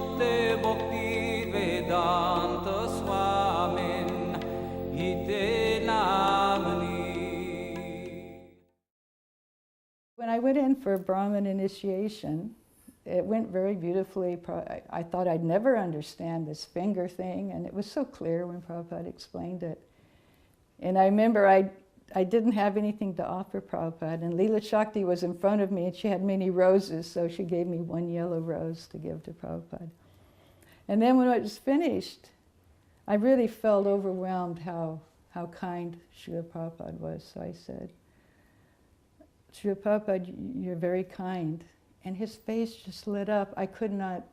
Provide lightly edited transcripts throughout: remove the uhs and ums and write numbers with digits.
Namaste Bhakti Vedanta Swamin Ite Namani. When I went in for Brahmin initiation, it went very beautifully. I thought I'd never understand this finger thing, and it was so clear when Prabhupada explained it. And I remember I didn't have anything to offer Prabhupada, and Leela Shakti was in front of me, and she had many roses, so she gave me one yellow rose to give to Prabhupada. And then when it was finished, I really felt overwhelmed how kind Srila Prabhupada was. So I said, Srila Prabhupada, you're very kind. And his face just lit up. I could not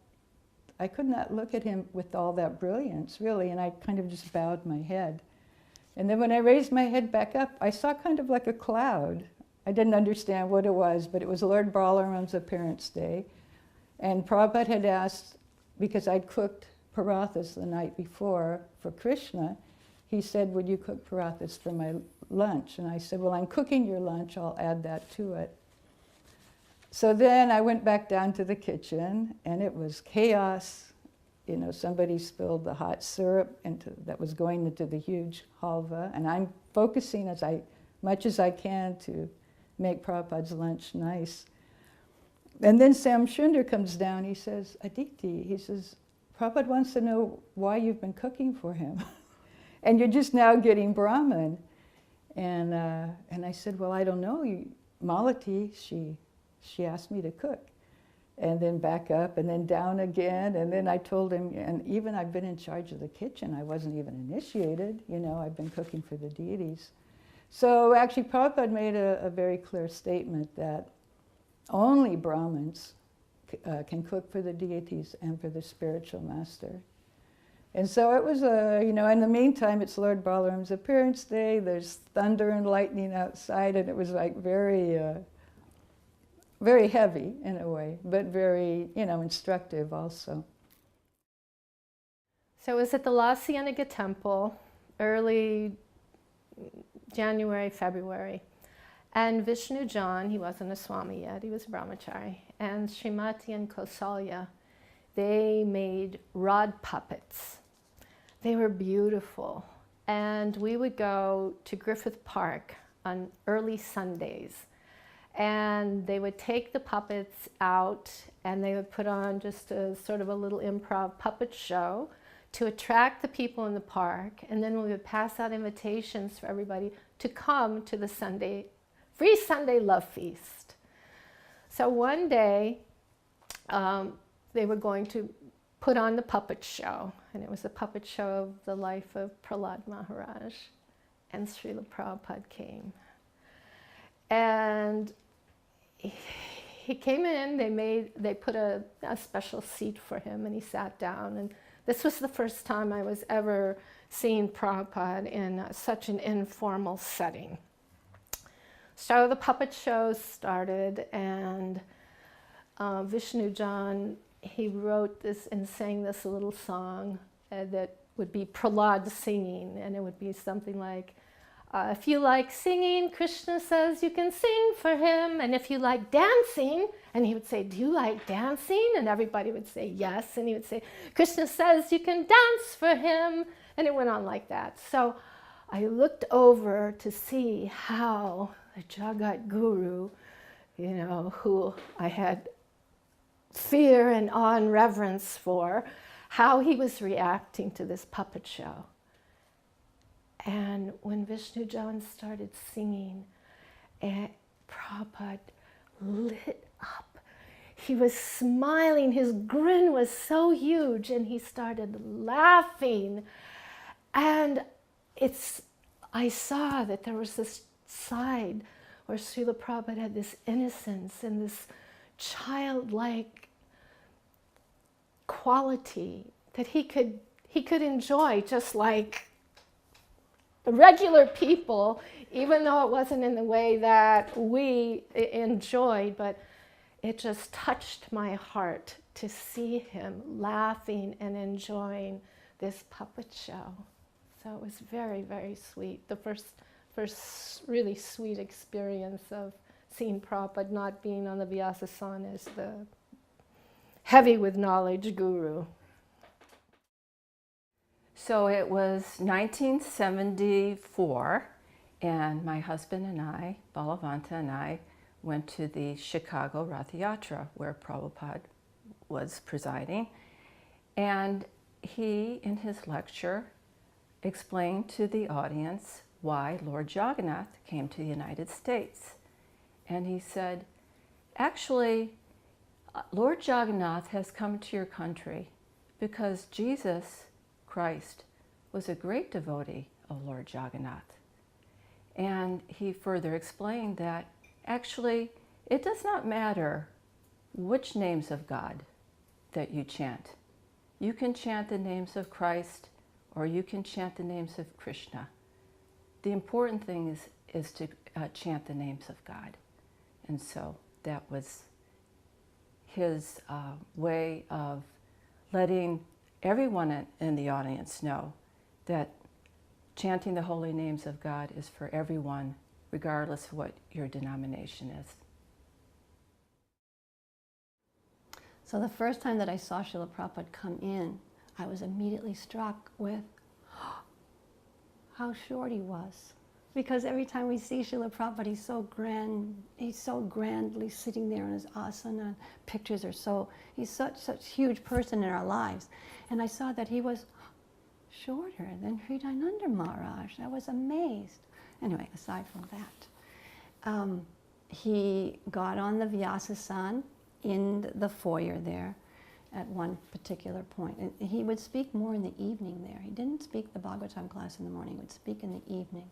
look at him with all that brilliance, really, and I kind of just bowed my head. And then when I raised my head back up, I saw kind of like a cloud. I didn't understand what it was, but it was Lord Balaram's appearance day. And Prabhupada had asked, because I'd cooked parathas the night before for Krishna, he said, would you cook parathas for my lunch? And I said, well, I'm cooking your lunch, I'll add that to it. So then I went back down to the kitchen, and it was chaos. You know, somebody spilled the hot syrup that was going into the huge halva, and I'm focusing as much as I can to make Prabhupada's lunch nice. And then Sam Shunder comes down, he says, Aditi, he says, Prabhupada wants to know why you've been cooking for him. And you're just now getting Brahmin. And I said, well, I don't know. Malati, she asked me to cook. And then back up, and then down again. And then I told him, and even I've been in charge of the kitchen. I wasn't even initiated. You know, I've been cooking for the deities. So actually, Prabhupada made a very clear statement that only Brahmins can cook for the deities and for the spiritual master. And so it was you know, in the meantime, it's Lord Balaram's appearance day. There's thunder and lightning outside, and it was like very, very heavy in a way, but very, you know, instructive also. So it was at the La Cienega Temple, early January, February. And Vishnu John, he wasn't a Swami yet, he was a brahmachari, and Srimati and Kausalya, they made rod puppets. They were beautiful. And we would go to Griffith Park on early Sundays. And they would take the puppets out, and they would put on just a sort of a little improv puppet show to attract the people in the park. And then we would pass out invitations for everybody to come to the free Sunday love feast. So one day, they were going to put on the puppet show, and it was a puppet show of the life of Prahlad Maharaj, and Srila Prabhupada came. And he came in, they put a special seat for him, and he sat down, and this was the first time I was ever seeing Prabhupada in such an informal setting. So the puppet show started, and Vishnu John, he wrote this and sang this little song that would be Prahlad singing, and it would be something like, if you like singing, Krishna says you can sing for him, and if you like dancing, and he would say, do you like dancing? And everybody would say yes, and he would say, Krishna says you can dance for him, and it went on like that. So I looked over to see how the Jagat Guru, you know, who I had fear and awe and reverence for, how he was reacting to this puppet show. And when Vishnu John started singing, Prabhupada lit up. He was smiling, his grin was so huge, and he started laughing. And I saw that there was this side where Srila Prabhupada had this innocence and this childlike quality that he could enjoy just like the regular people, even though it wasn't in the way that we enjoyed, but it just touched my heart to see him laughing and enjoying this puppet show. So it was very, very sweet. The first really sweet experience of seeing Prabhupada not being on the Vyasasana as the heavy with knowledge guru. So it was 1974, and my husband and I, Ballavhi and I, went to the Chicago Rath Yatra, where Prabhupada was presiding. And he, in his lecture, explained to the audience why Lord Jagannath came to the United States. And he said, actually, Lord Jagannath has come to your country because Jesus Christ was a great devotee of Lord Jagannath. And he further explained that actually it does not matter which names of God that you chant. You can chant the names of Christ or you can chant the names of Krishna. The important thing is to chant the names of God. And so that was his way of letting everyone in the audience know that chanting the holy names of God is for everyone, regardless of what your denomination is. So the first time that I saw Srila Prabhupada come in, I was immediately struck with how short he was. Because every time we see Srila Prabhupada, he's so grandly sitting there in his asana. Pictures are so, he's such a huge person in our lives. And I saw that he was shorter than Hridayananda Maharaj. I was amazed. Anyway, aside from that, he got on the Vyasasana in the foyer there at one particular point. And he would speak more in the evening there. He didn't speak the Bhagavatam class in the morning, he would speak in the evening.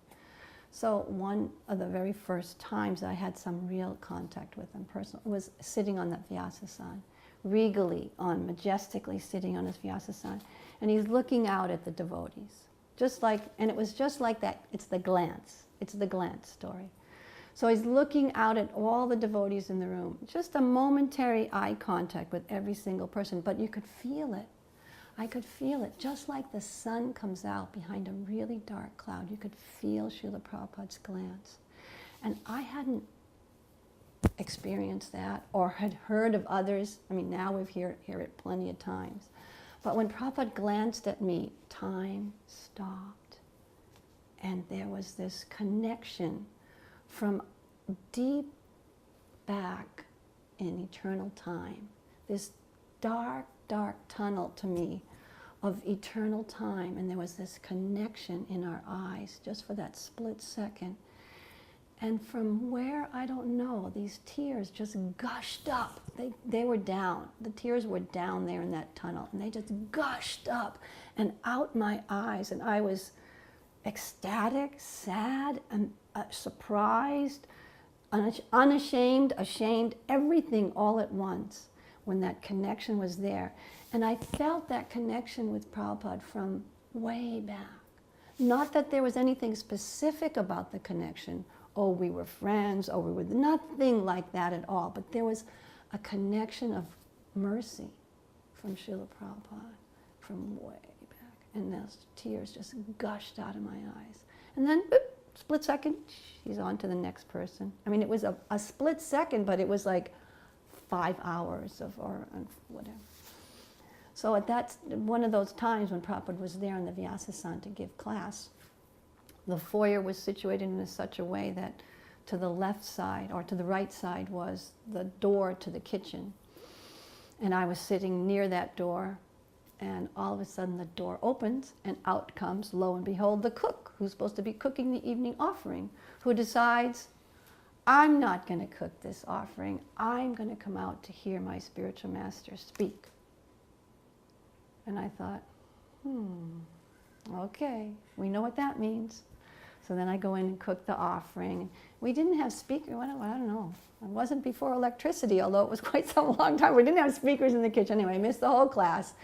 So one of the very first times I had some real contact with him personally was sitting on that Vyasasana, regally majestically sitting on his Vyasasana, and he's looking out at the devotees. Just like, and it was just like that, it's the glance story. So he's looking out at all the devotees in the room, just a momentary eye contact with every single person, but you could feel it. I could feel it, just like the sun comes out behind a really dark cloud. You could feel Srila Prabhupada's glance. And I hadn't experienced that or had heard of others. I mean, now we've hear it plenty of times. But when Prabhupada glanced at me, time stopped. And there was this connection from deep back in eternal time, this dark tunnel to me of eternal time, and there was this connection in our eyes just for that split second. And from where, I don't know, these tears just gushed up. They were down. The tears were down there in that tunnel, and they just gushed up and out my eyes, and I was ecstatic, sad, and surprised, unashamed, ashamed, everything all at once when that connection was there. And I felt that connection with Prabhupada from way back. Not that there was anything specific about the connection. Oh, we were friends, oh, we were nothing like that at all. But there was a connection of mercy from Srila Prabhupada from way back. And those tears just gushed out of my eyes. And then, boop, split second, she's on to the next person. I mean, it was a split second, but it was like 5 hours or whatever. So at that, one of those times when Prabhupada was there in the Vyasasana to give class, the foyer was situated in such a way that to the left side or to the right side was the door to the kitchen. And I was sitting near that door, and all of a sudden the door opens and out comes, lo and behold, the cook who's supposed to be cooking the evening offering, who decides, I'm not going to cook this offering. I'm going to come out to hear my spiritual master speak. And I thought, okay, we know what that means. So then I go in and cook the offering. We didn't have speakers, I don't know. It wasn't before electricity, although it was quite some long time. We didn't have speakers in the kitchen. Anyway, I missed the whole class.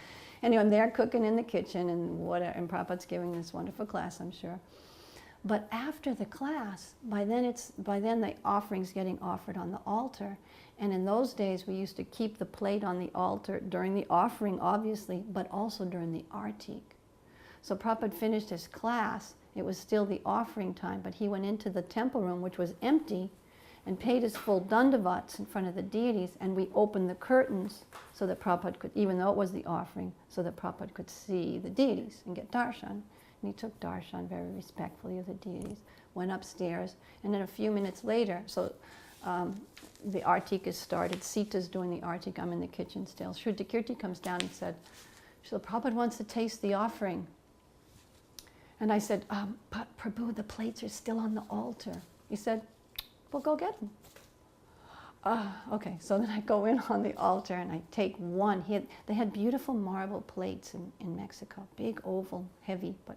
Anyway, I'm there cooking in the kitchen, and Prabhupada's giving this wonderful class, I'm sure. But after the class, by then the offering's getting offered on the altar. And in those days, we used to keep the plate on the altar during the offering, obviously, but also during the artik. So Prabhupada finished his class. It was still the offering time, but he went into the temple room, which was empty, and paid his full dandavats in front of the deities, and we opened the curtains so that Prabhupada could, even though it was the offering, so that Prabhupada could see the deities and get darshan. And he took darshan very respectfully of the deities, went upstairs, and then a few minutes later, so the artik is started, Sita's doing the artik, I'm in the kitchen still. Shruti Kirti comes down and said, Srila Prabhupada wants to taste the offering. And I said, but Prabhu, the plates are still on the altar. He said, well, go get them. Okay, so then I go in on the altar and I take one. They had beautiful marble plates in Mexico, big oval, heavy, but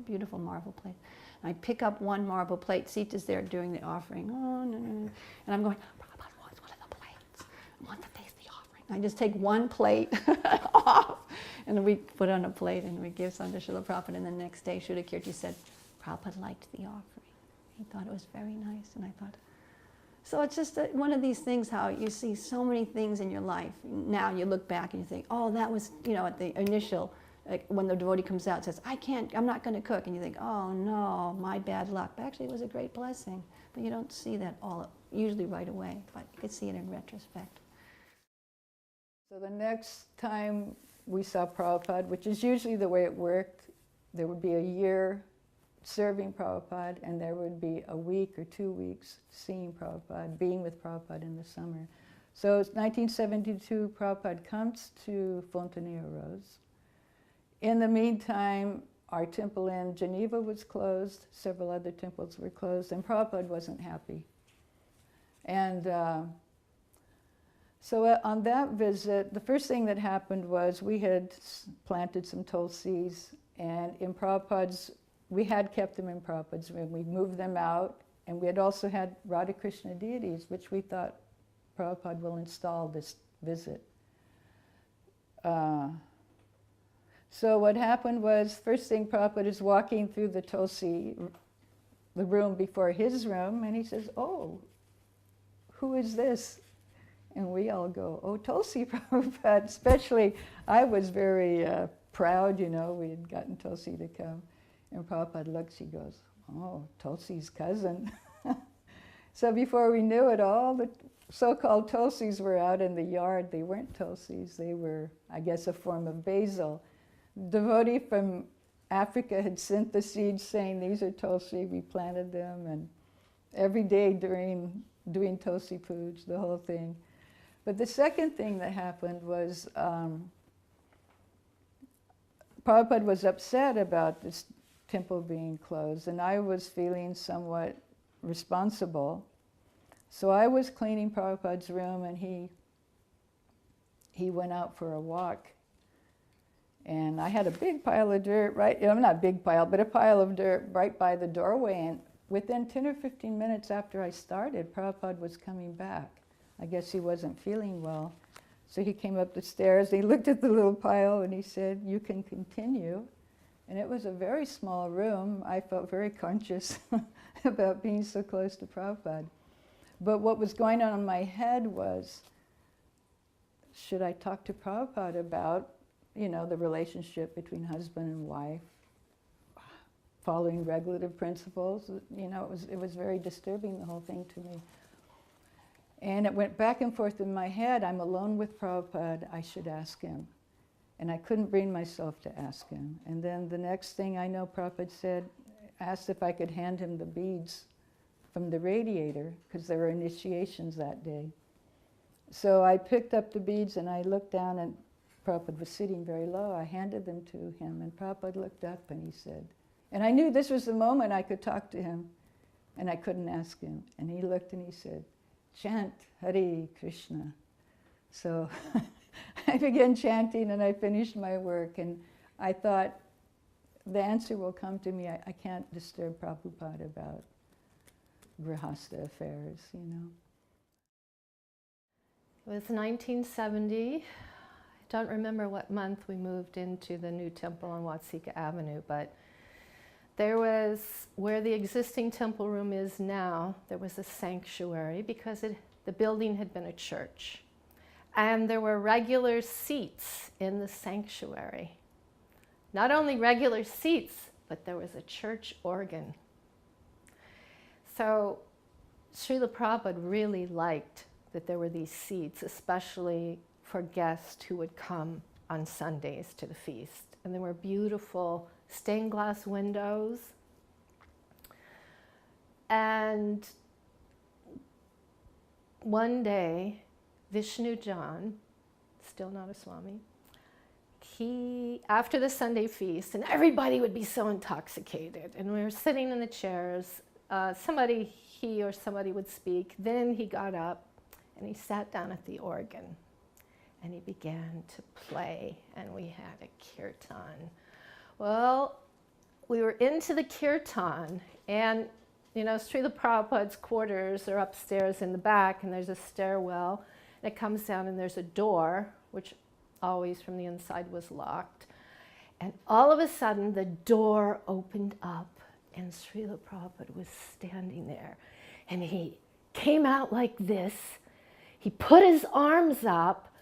beautiful marble plates. And I pick up one marble plate. Sita's there doing the offering. Oh, no, no, no. And I'm going, Prabhupada wants one of the plates. I want to taste the offering. I just take one plate off. And we put on a plate and we give some to Srila Prabhupada. And the next day, Srila Kirti said, Prabhupada liked the offering. He thought it was very nice. And I thought, so it's just one of these things how you see so many things in your life. Now you look back and you think, oh, that was, at the initial, like when the devotee comes out and says, I'm not going to cook. And you think, oh, no, my bad luck. But actually, it was a great blessing. But you don't see that usually right away. But you could see it in retrospect. So the next time we saw Prabhupada, which is usually the way it worked, there would be a year serving Prabhupada, and there would be a week or 2 weeks seeing Prabhupada, being with Prabhupada in the summer. So it's 1972, Prabhupada comes to Fontanilla Rose. In the meantime, our temple in Geneva was closed, several other temples were closed, and Prabhupada wasn't happy. And so on that visit, the first thing that happened was we had planted some tulsis, and in Prabhupada's, we had kept them in Prabhupada's room. We moved them out, and we had also had Radha Krishna deities, which we thought Prabhupada will install this visit. So what happened was, first thing, Prabhupada is walking through the tulsi, the room before his room, and he says, oh, who is this? And we all go, oh, Tulsi Prabhupada. Especially, I was very proud, we had gotten Tulsi to come. And Prabhupada looks, he goes, oh, Tulsi's cousin. So before we knew it, all the so-called Tulsis were out in the yard. They weren't Tulsis. They were, I guess, a form of basil. Devotee from Africa had sent the seeds saying, these are Tulsi, we planted them. And every day doing Tulsi puja, the whole thing. But the second thing that happened was Prabhupada was upset about this temple being closed, and I was feeling somewhat responsible. So I was cleaning Prabhupada's room, and he went out for a walk. And I had a big pile of dirt, not a big pile, but a pile of dirt right by the doorway. And within 10 or 15 minutes after I started, Prabhupada was coming back. I guess he wasn't feeling well. So he came up the stairs, he looked at the little pile, and he said, you can continue. And it was a very small room. I felt very conscious about being so close to Prabhupada. But what was going on in my head was, should I talk to Prabhupada about, the relationship between husband and wife, following regulative principles? It was very disturbing, the whole thing to me. And it went back and forth in my head. I'm alone with Prabhupada, I should ask him. And I couldn't bring myself to ask him. And then the next thing I know, Prabhupada asked if I could hand him the beads from the radiator, because there were initiations that day. So I picked up the beads and I looked down, and Prabhupada was sitting very low. I handed them to him, and Prabhupada looked up and he said, and I knew this was the moment I could talk to him, and I couldn't ask him. And he looked and he said, chant Hare Krishna. So I began chanting and I finished my work, and I thought, the answer will come to me. I can't disturb Prabhupada about grihastha affairs, It was 1970. I don't remember what month we moved into the new temple on Watsika Avenue, but there was, where the existing temple room is now, there was a sanctuary because the building had been a church. And there were regular seats in the sanctuary. Not only regular seats, but there was a church organ. So Srila Prabhupada really liked that there were these seats, especially for guests who would come on Sundays to the feast. And there were beautiful stained glass windows. And one day, Vishnu John, still not a Swami, after the Sunday feast, and everybody would be so intoxicated, and we were sitting in the chairs, he or somebody would speak, then he got up and he sat down at the organ and he began to play, and we had a kirtan. Well, we were into the kirtan, and you know, Srila Prabhupada's quarters are upstairs in the back, and there's a stairwell, and it comes down, and there's a door, which always from the inside was locked. And all of a sudden, the door opened up, and Srila Prabhupada was standing there. And he came out like this. He put his arms up,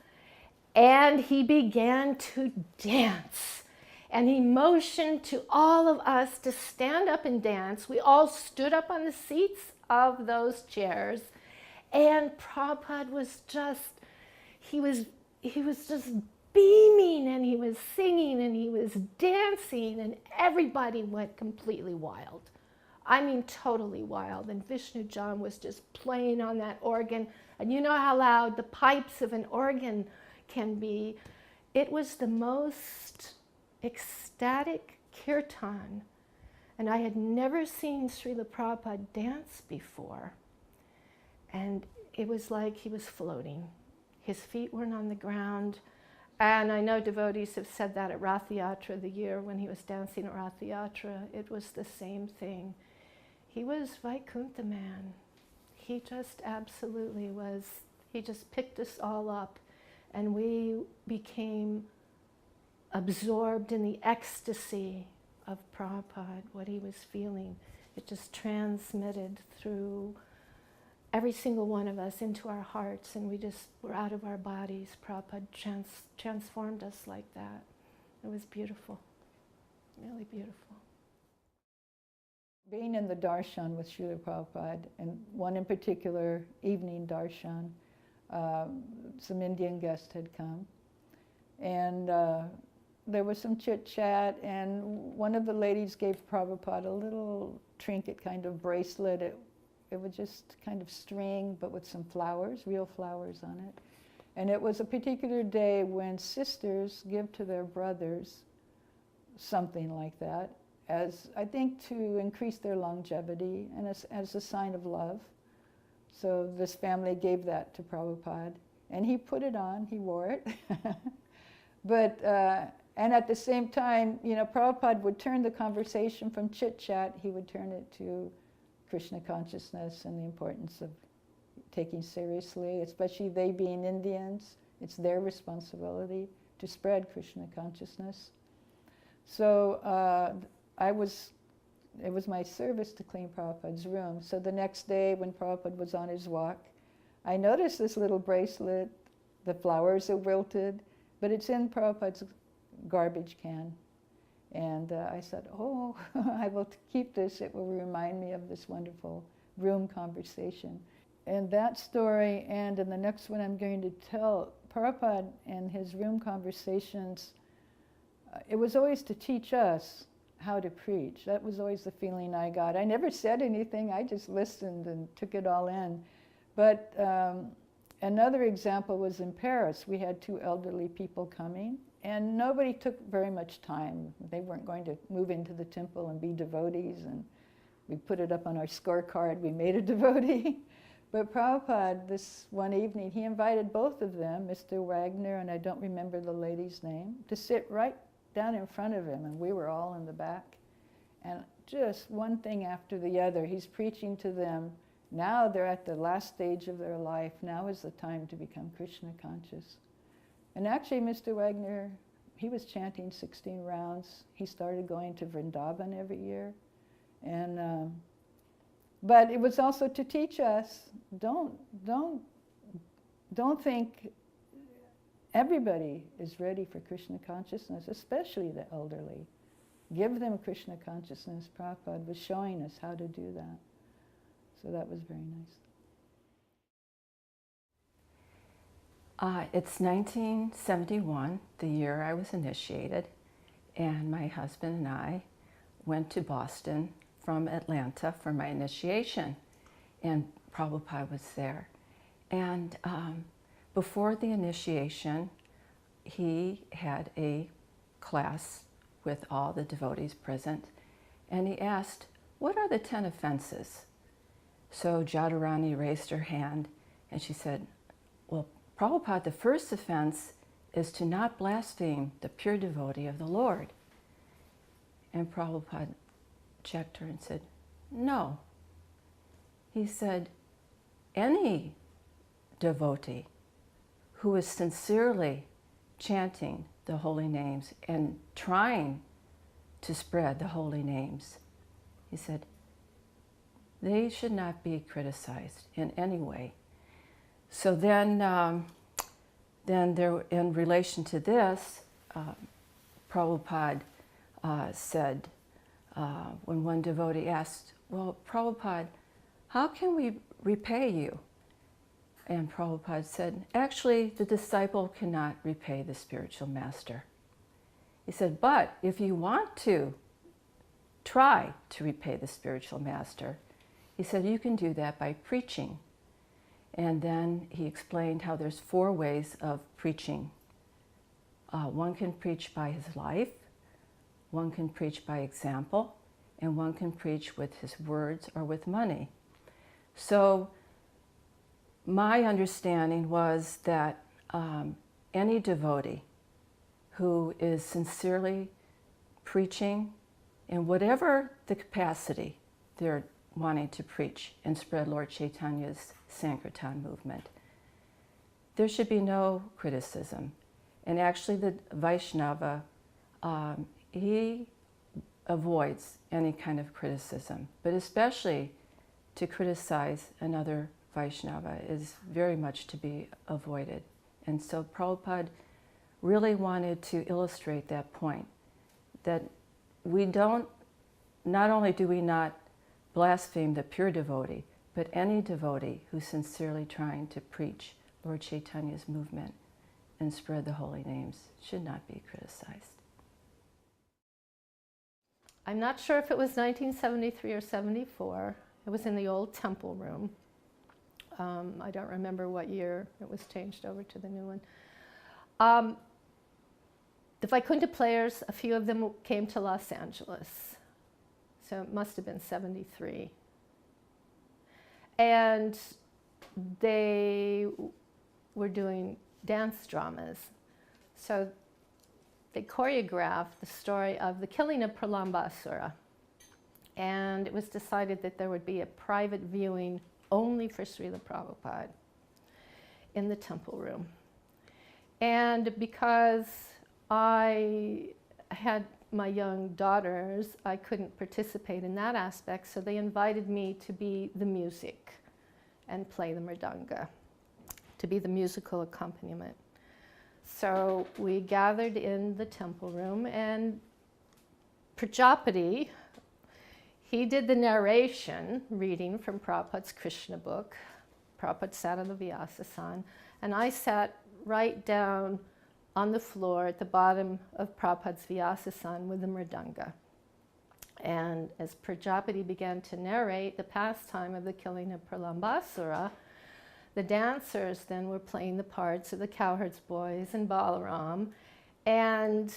and he began to dance. And he motioned to all of us to stand up and dance. We all stood up on the seats of those chairs. And Prabhupada was just, he was just beaming, and he was singing, and he was dancing, and everybody went completely wild. I mean, totally wild. And Vishnu John was just playing on that organ. And you know how loud the pipes of an organ can be. It was the most ecstatic kirtan. And I had never seen Srila Prabhupada dance before. And it was like he was floating. His feet weren't on the ground. And I know devotees have said that at Rath Yatra, the year when he was dancing at Rath Yatra, it was the same thing. He was Vaikuntha man. He just absolutely was, he just picked us all up, and we became absorbed in the ecstasy of Prabhupada, what he was feeling. It just transmitted through every single one of us into our hearts, and we just were out of our bodies. Prabhupada transformed us like that. It was beautiful, really beautiful. Being in the darshan with Srila Prabhupada, and one in particular, evening darshan, some Indian guests had come, and there was some chit-chat, and one of the ladies gave Prabhupada a little trinket kind of bracelet. It was just kind of string, but with some flowers, real flowers on it. And it was a particular day when sisters give to their brothers something like that, as I think to increase their longevity and as a sign of love. So this family gave that to Prabhupada, and he put it on, he wore it. But, and at the same time, you know, Prabhupada would turn the conversation from chit-chat, he would turn it to Krishna consciousness and the importance of taking seriously, especially they being Indians. It's their responsibility to spread Krishna consciousness. So it was my service to clean Prabhupada's room. So the next day when Prabhupada was on his walk, I noticed this little bracelet. The flowers are wilted, but it's in Prabhupada's garbage can. And I said, oh, I will keep this. It will remind me of this wonderful room conversation. And that story, and in the next one I'm going to tell, Prabhupada and his room conversations, it was always to teach us how to preach. That was always the feeling I got. I never said anything. I just listened and took it all in. But another example was in Paris. We had two elderly people coming, and nobody took very much time. They weren't going to move into the temple and be devotees, and we put it up on our scorecard, we made a devotee. But Prabhupada, this one evening, he invited both of them, Mr. Wagner, and I don't remember the lady's name, to sit right down in front of him, and we were all in the back. And just one thing after the other, he's preaching to them. Now they're at the last stage of their life. Now is the time to become Krishna conscious. And actually, Mr. Wagner, he was chanting 16 rounds. He started going to Vrindavan every year. And, but it was also to teach us, don't think everybody is ready for Krishna consciousness, especially the elderly. Give them Krishna consciousness. Prabhupada was showing us how to do that. So that was very nice. It's 1971, the year I was initiated, and my husband and I went to Boston from Atlanta for my initiation, and Prabhupada was there. And before the initiation, he had a class with all the devotees present, and he asked, "What are the 10 offenses?" So Jadurani raised her hand, and she said, "Well, Prabhupada, the first offense is to not blaspheme the pure devotee of the Lord." And Prabhupada checked her and said, "No." He said, "Any devotee who is sincerely chanting the holy names and trying to spread the holy names," he said, "they should not be criticized in any way." So then there, in relation to this, Prabhupada said, when one devotee asked, "Well, Prabhupada, how can we repay you?" And Prabhupada said, "Actually, the disciple cannot repay the spiritual master." He said, "But if you want to try to repay the spiritual master," he said, "you can do that by preaching." And then he explained how there's 4 ways of preaching. One can preach by his life, one can preach by example, and one can preach with his words or with money. So my understanding was that any devotee who is sincerely preaching in whatever the capacity they're wanting to preach and spread Lord Chaitanya's Sankirtan movement, there should be no criticism. And actually the Vaishnava, he avoids any kind of criticism, but especially to criticize another Vaishnava is very much to be avoided. And so Prabhupada really wanted to illustrate that point, that we don't, not only do we not blaspheme the pure devotee, but any devotee who's sincerely trying to preach Lord Chaitanya's movement and spread the holy names should not be criticized. I'm not sure if it was 1973 or 74. It was in the old temple room. I don't remember what year it was changed over to the new one. The Vaikuntha players, a few of them came to Los Angeles. So it must have been 73. And they were doing dance dramas. So they choreographed the story of the killing of Pralambasura. And it was decided that there would be a private viewing only for Srila Prabhupada in the temple room. And because I had my young daughters, I couldn't participate in that aspect, so they invited me to be the music and play the mridanga, to be the musical accompaniment. So we gathered in the temple room, and Prajapati, he did the narration, reading from Prabhupada's Krishna book. Prabhupada sat on the Vyasasana, and I sat right down on the floor at the bottom of Prabhupada's Vyasasana with the mridanga. And as Prajapati began to narrate the pastime of the killing of Pralambasura, the dancers then were playing the parts of the cowherds boys and Balaram. And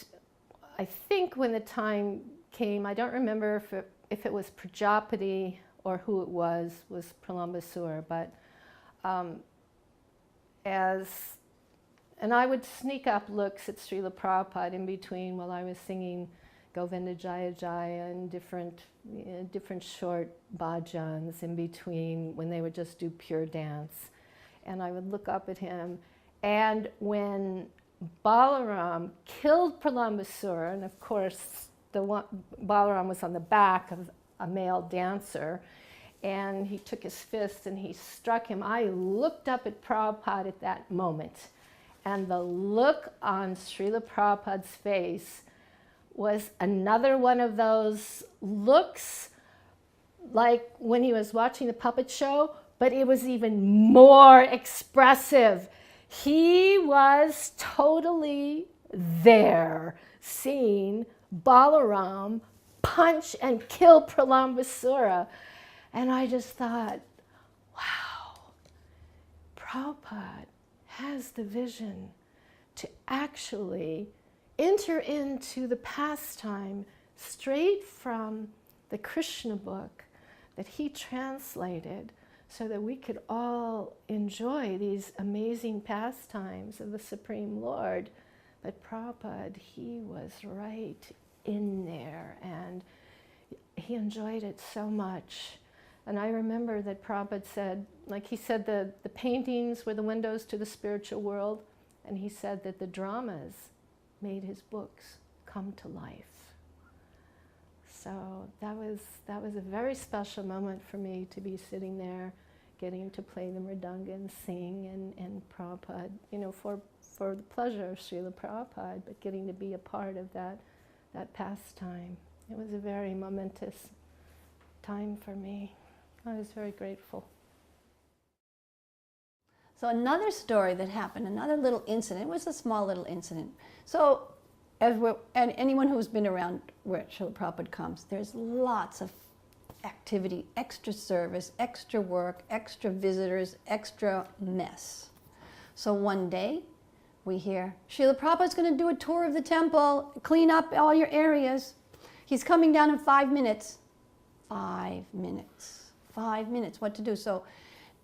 I think when the time came, I don't remember if it was Prajapati or who it was Pralambasura, but and I would sneak up looks at Srila Prabhupada in between while I was singing Govinda Jaya Jaya and different short bhajans in between when they would just do pure dance. And I would look up at him. And when Balaram killed Pralambasura, and of course Balaram was on the back of a male dancer, and he took his fist and he struck him, I looked up at Prabhupada at that moment. And the look on Srila Prabhupada's face was another one of those looks like when he was watching the puppet show, but it was even more expressive. He was totally there, seeing Balaram punch and kill Pralambasura. And I just thought, wow, Prabhupada has the vision to actually enter into the pastime straight from the Krishna book that he translated so that we could all enjoy these amazing pastimes of the Supreme Lord. But Prabhupada, he was right in there, and he enjoyed it so much. And I remember that Prabhupada said, like he said, the paintings were the windows to the spiritual world, and he said that the dramas made his books come to life. So that was a very special moment for me to be sitting there, getting to play the mridanga and sing, and Prabhupada, you know, for the pleasure of Srila Prabhupada, but getting to be a part of that pastime. It was a very momentous time for me. I was very grateful. So another story that happened, another little incident, it was a small little incident. So and anyone who's been around where Srila Prabhupada comes, there's lots of activity, extra service, extra work, extra visitors, extra mess. So one day we hear, Srila Prabhupada's going to do a tour of the temple, clean up all your areas. He's coming down in 5 minutes. 5 minutes. 5 minutes, what to do? So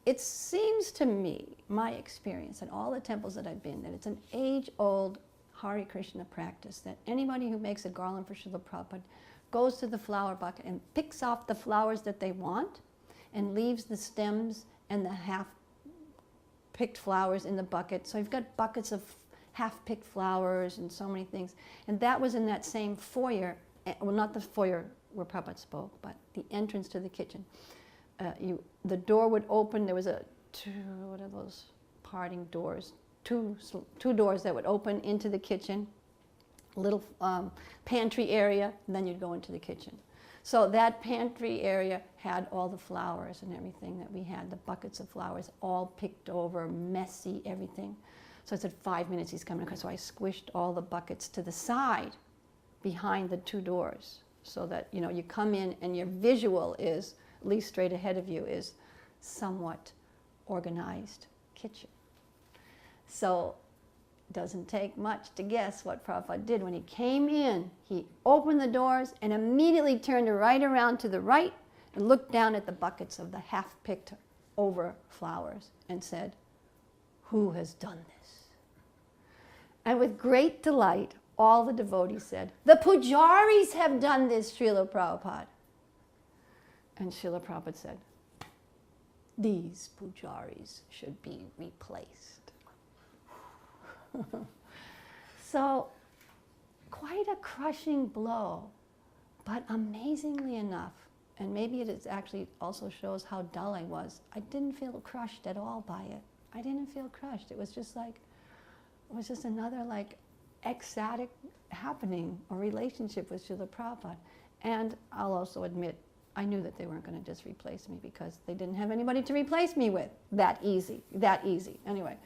it seems to me, my experience at all the temples that I've been, that it's an age-old Hare Krishna practice, that anybody who makes a garland for Srila Prabhupada goes to the flower bucket and picks off the flowers that they want and leaves the stems and the half-picked flowers in the bucket. So you've got buckets of half-picked flowers and so many things. And that was in that same foyer, well, not the foyer where Prabhupada spoke, but the entrance to the kitchen. The door would open, there was what are those parting doors? Two doors that would open into the kitchen, a little pantry area, and then you'd go into the kitchen. So that pantry area had all the flowers and everything that we had, the buckets of flowers, all picked over, messy, everything. So I said, 5 minutes, he's coming. So I squished all the buckets to the side behind the two doors so that, you know, you come in and your visual is, at least straight ahead of you, is somewhat organized kitchen. So it doesn't take much to guess what Prabhupada did. When he came in, he opened the doors and immediately turned right around to the right and looked down at the buckets of the half-picked over flowers and said, "Who has done this?" And with great delight, all the devotees said, "The pujaris have done this, Srila Prabhupada." And Srila Prabhupada said, "These pujaris should be replaced." So, quite a crushing blow, but amazingly enough, and maybe it actually also shows how dull I was, I didn't feel crushed at all by it. I didn't feel crushed. It was just another like ecstatic happening or relationship with Srila Prabhupada. And I'll also admit, I knew that they weren't going to just replace me because they didn't have anybody to replace me with. That easy. Anyway,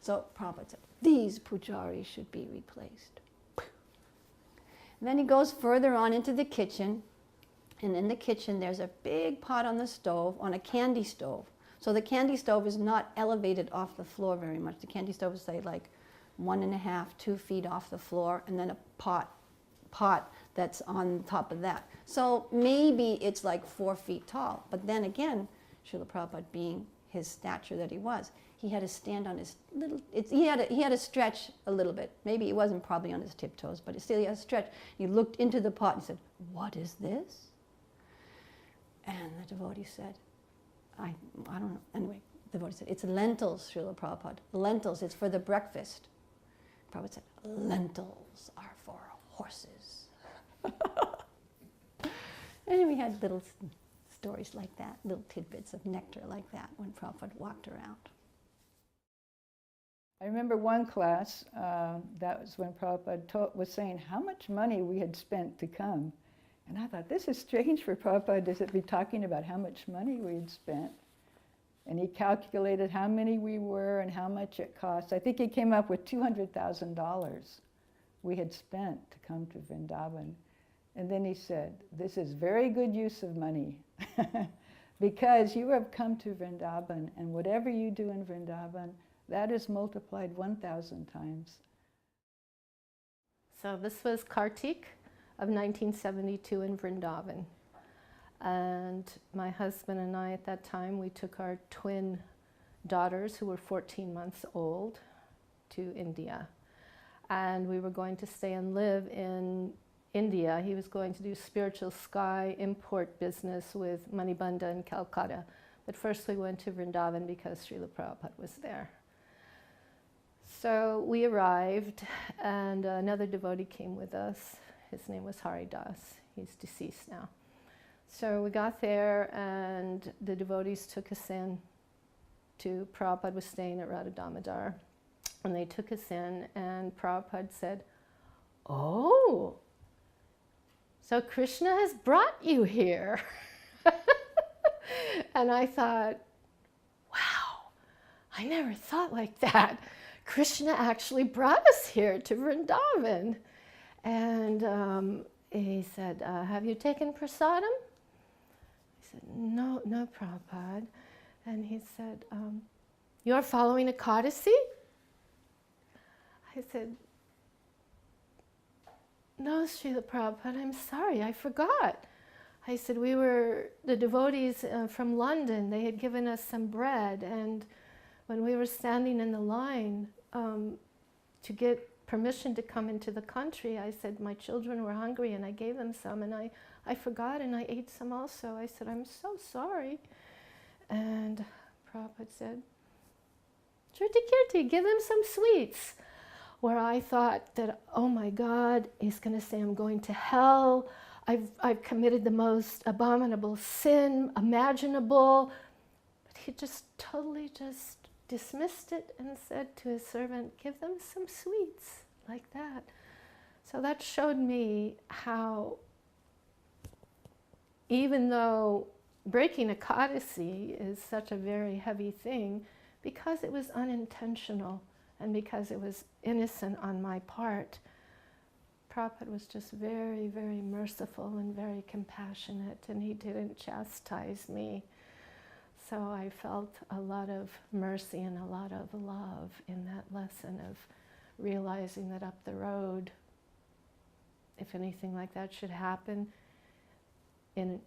so Prabhupada said, "These pujaris should be replaced." And then he goes further on into the kitchen, and in the kitchen there's a big pot on the stove, on a candy stove. So the candy stove is not elevated off the floor very much. The candy stove is, say, like 1.5, 2 feet off the floor, and then a pot that's on top of that. So maybe it's like 4 feet tall. But then again, Srila Prabhupada, being his stature that he was, he had to stand on his little, he had to stretch a little bit. Maybe he wasn't probably on his tiptoes, but still he had to stretch. He looked into the pot and said, "What is this?" And the devotee said, I don't know. Anyway, the devotee said, "It's lentils, Srila Prabhupada. Lentils, it's for the breakfast." Prabhupada said, "Lentils are for horses." And we had little stories like that, little tidbits of nectar like that when Prabhupada walked around. I remember one class, that was when Prabhupada was saying how much money we had spent to come. And I thought, this is strange for Prabhupada to be talking about how much money we had spent. And he calculated how many we were and how much it cost. I think he came up with $200,000 we had spent to come to Vrindavan. And then he said, this is very good use of money because you have come to Vrindavan, and whatever you do in Vrindavan, that is multiplied 1,000 times. So this was Kartik of 1972 in Vrindavan. And my husband and I at that time, we took our twin daughters who were 14 months old to India. And we were going to stay and live in India. He was going to do spiritual sky import business with Manibandha in Calcutta. But first we went to Vrindavan because Srila Prabhupada was there. So we arrived, and another devotee came with us. His name was Haridas. He's deceased now. So we got there, and the devotees took us in to, Prabhupada was staying at Radha Damodar, and they took us in, and Prabhupada said, oh, so Krishna has brought you here. And I thought, wow, I never thought like that. Krishna actually brought us here to Vrindavan. And he said, have you taken prasadam? I said, no, no, Prabhupada. And he said, you're following Ekadasi? I said, no, Srila Prabhupada, I'm sorry, I forgot. I said, the devotees from London, they had given us some bread, and when we were standing in the line to get permission to come into the country, I said, my children were hungry, and I gave them some, and I forgot, and I ate some also. I said, I'm so sorry. And Prabhupada said, Shruti Kirti, give them some sweets. Where I thought that, oh my God, he's going to say I'm going to hell. I've committed the most abominable sin imaginable. But he just totally just dismissed it and said to his servant, give them some sweets, like that. So that showed me how, even though breaking Ekadasi is such a very heavy thing, because it was unintentional and because it was innocent on my part, Prabhupada was just very, very merciful and very compassionate, and he didn't chastise me. So I felt a lot of mercy and a lot of love in that lesson of realizing that up the road, if anything like that should happen in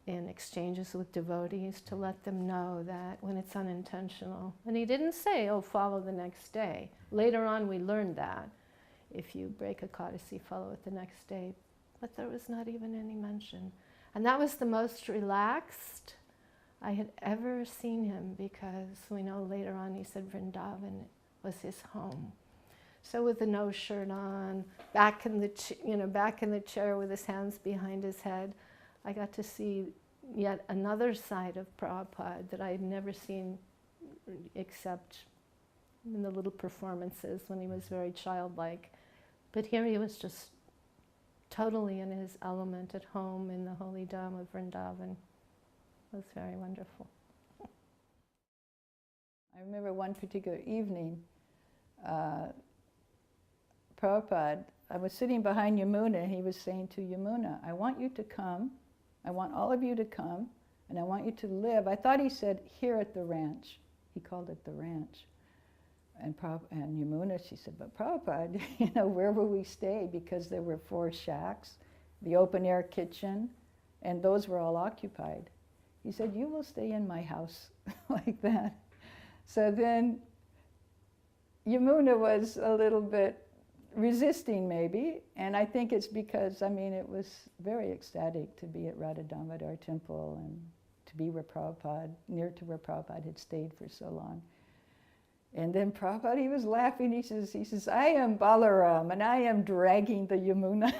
exchanges with devotees, to let them know that when it's unintentional. And he didn't say, oh, follow the next day. Later on we learned that. If you break Ekadasi, follow it the next day. But there was not even any mention. And that was the most relaxed I had ever seen him, because we know later on he said Vrindavan was his home. So with the no shirt on, back in the chair with his hands behind his head, I got to see yet another side of Prabhupada that I had never seen except in the little performances when he was very childlike. But here he was just totally in his element at home in the holy Dham of Vrindavan. It was very wonderful. I remember one particular evening, Prabhupada, I was sitting behind Yamuna, and he was saying to Yamuna, I want you to come, I want all of you to come, and I want you to live. I thought he said here at the ranch. He called it the ranch. And Yamuna, she said, but Prabhupada, where will we stay? Because there were 4 shacks, the open air kitchen, and those were all occupied. He said, you will stay in my house, like that. So then Yamuna was a little bit resisting maybe, and I think it's because, it was very ecstatic to be at Radha Damodar temple and to be where Prabhupada, near to where Prabhupada had stayed for so long. And then Prabhupada, he was laughing, he says, I am Balaram, and I am dragging the Yamuna,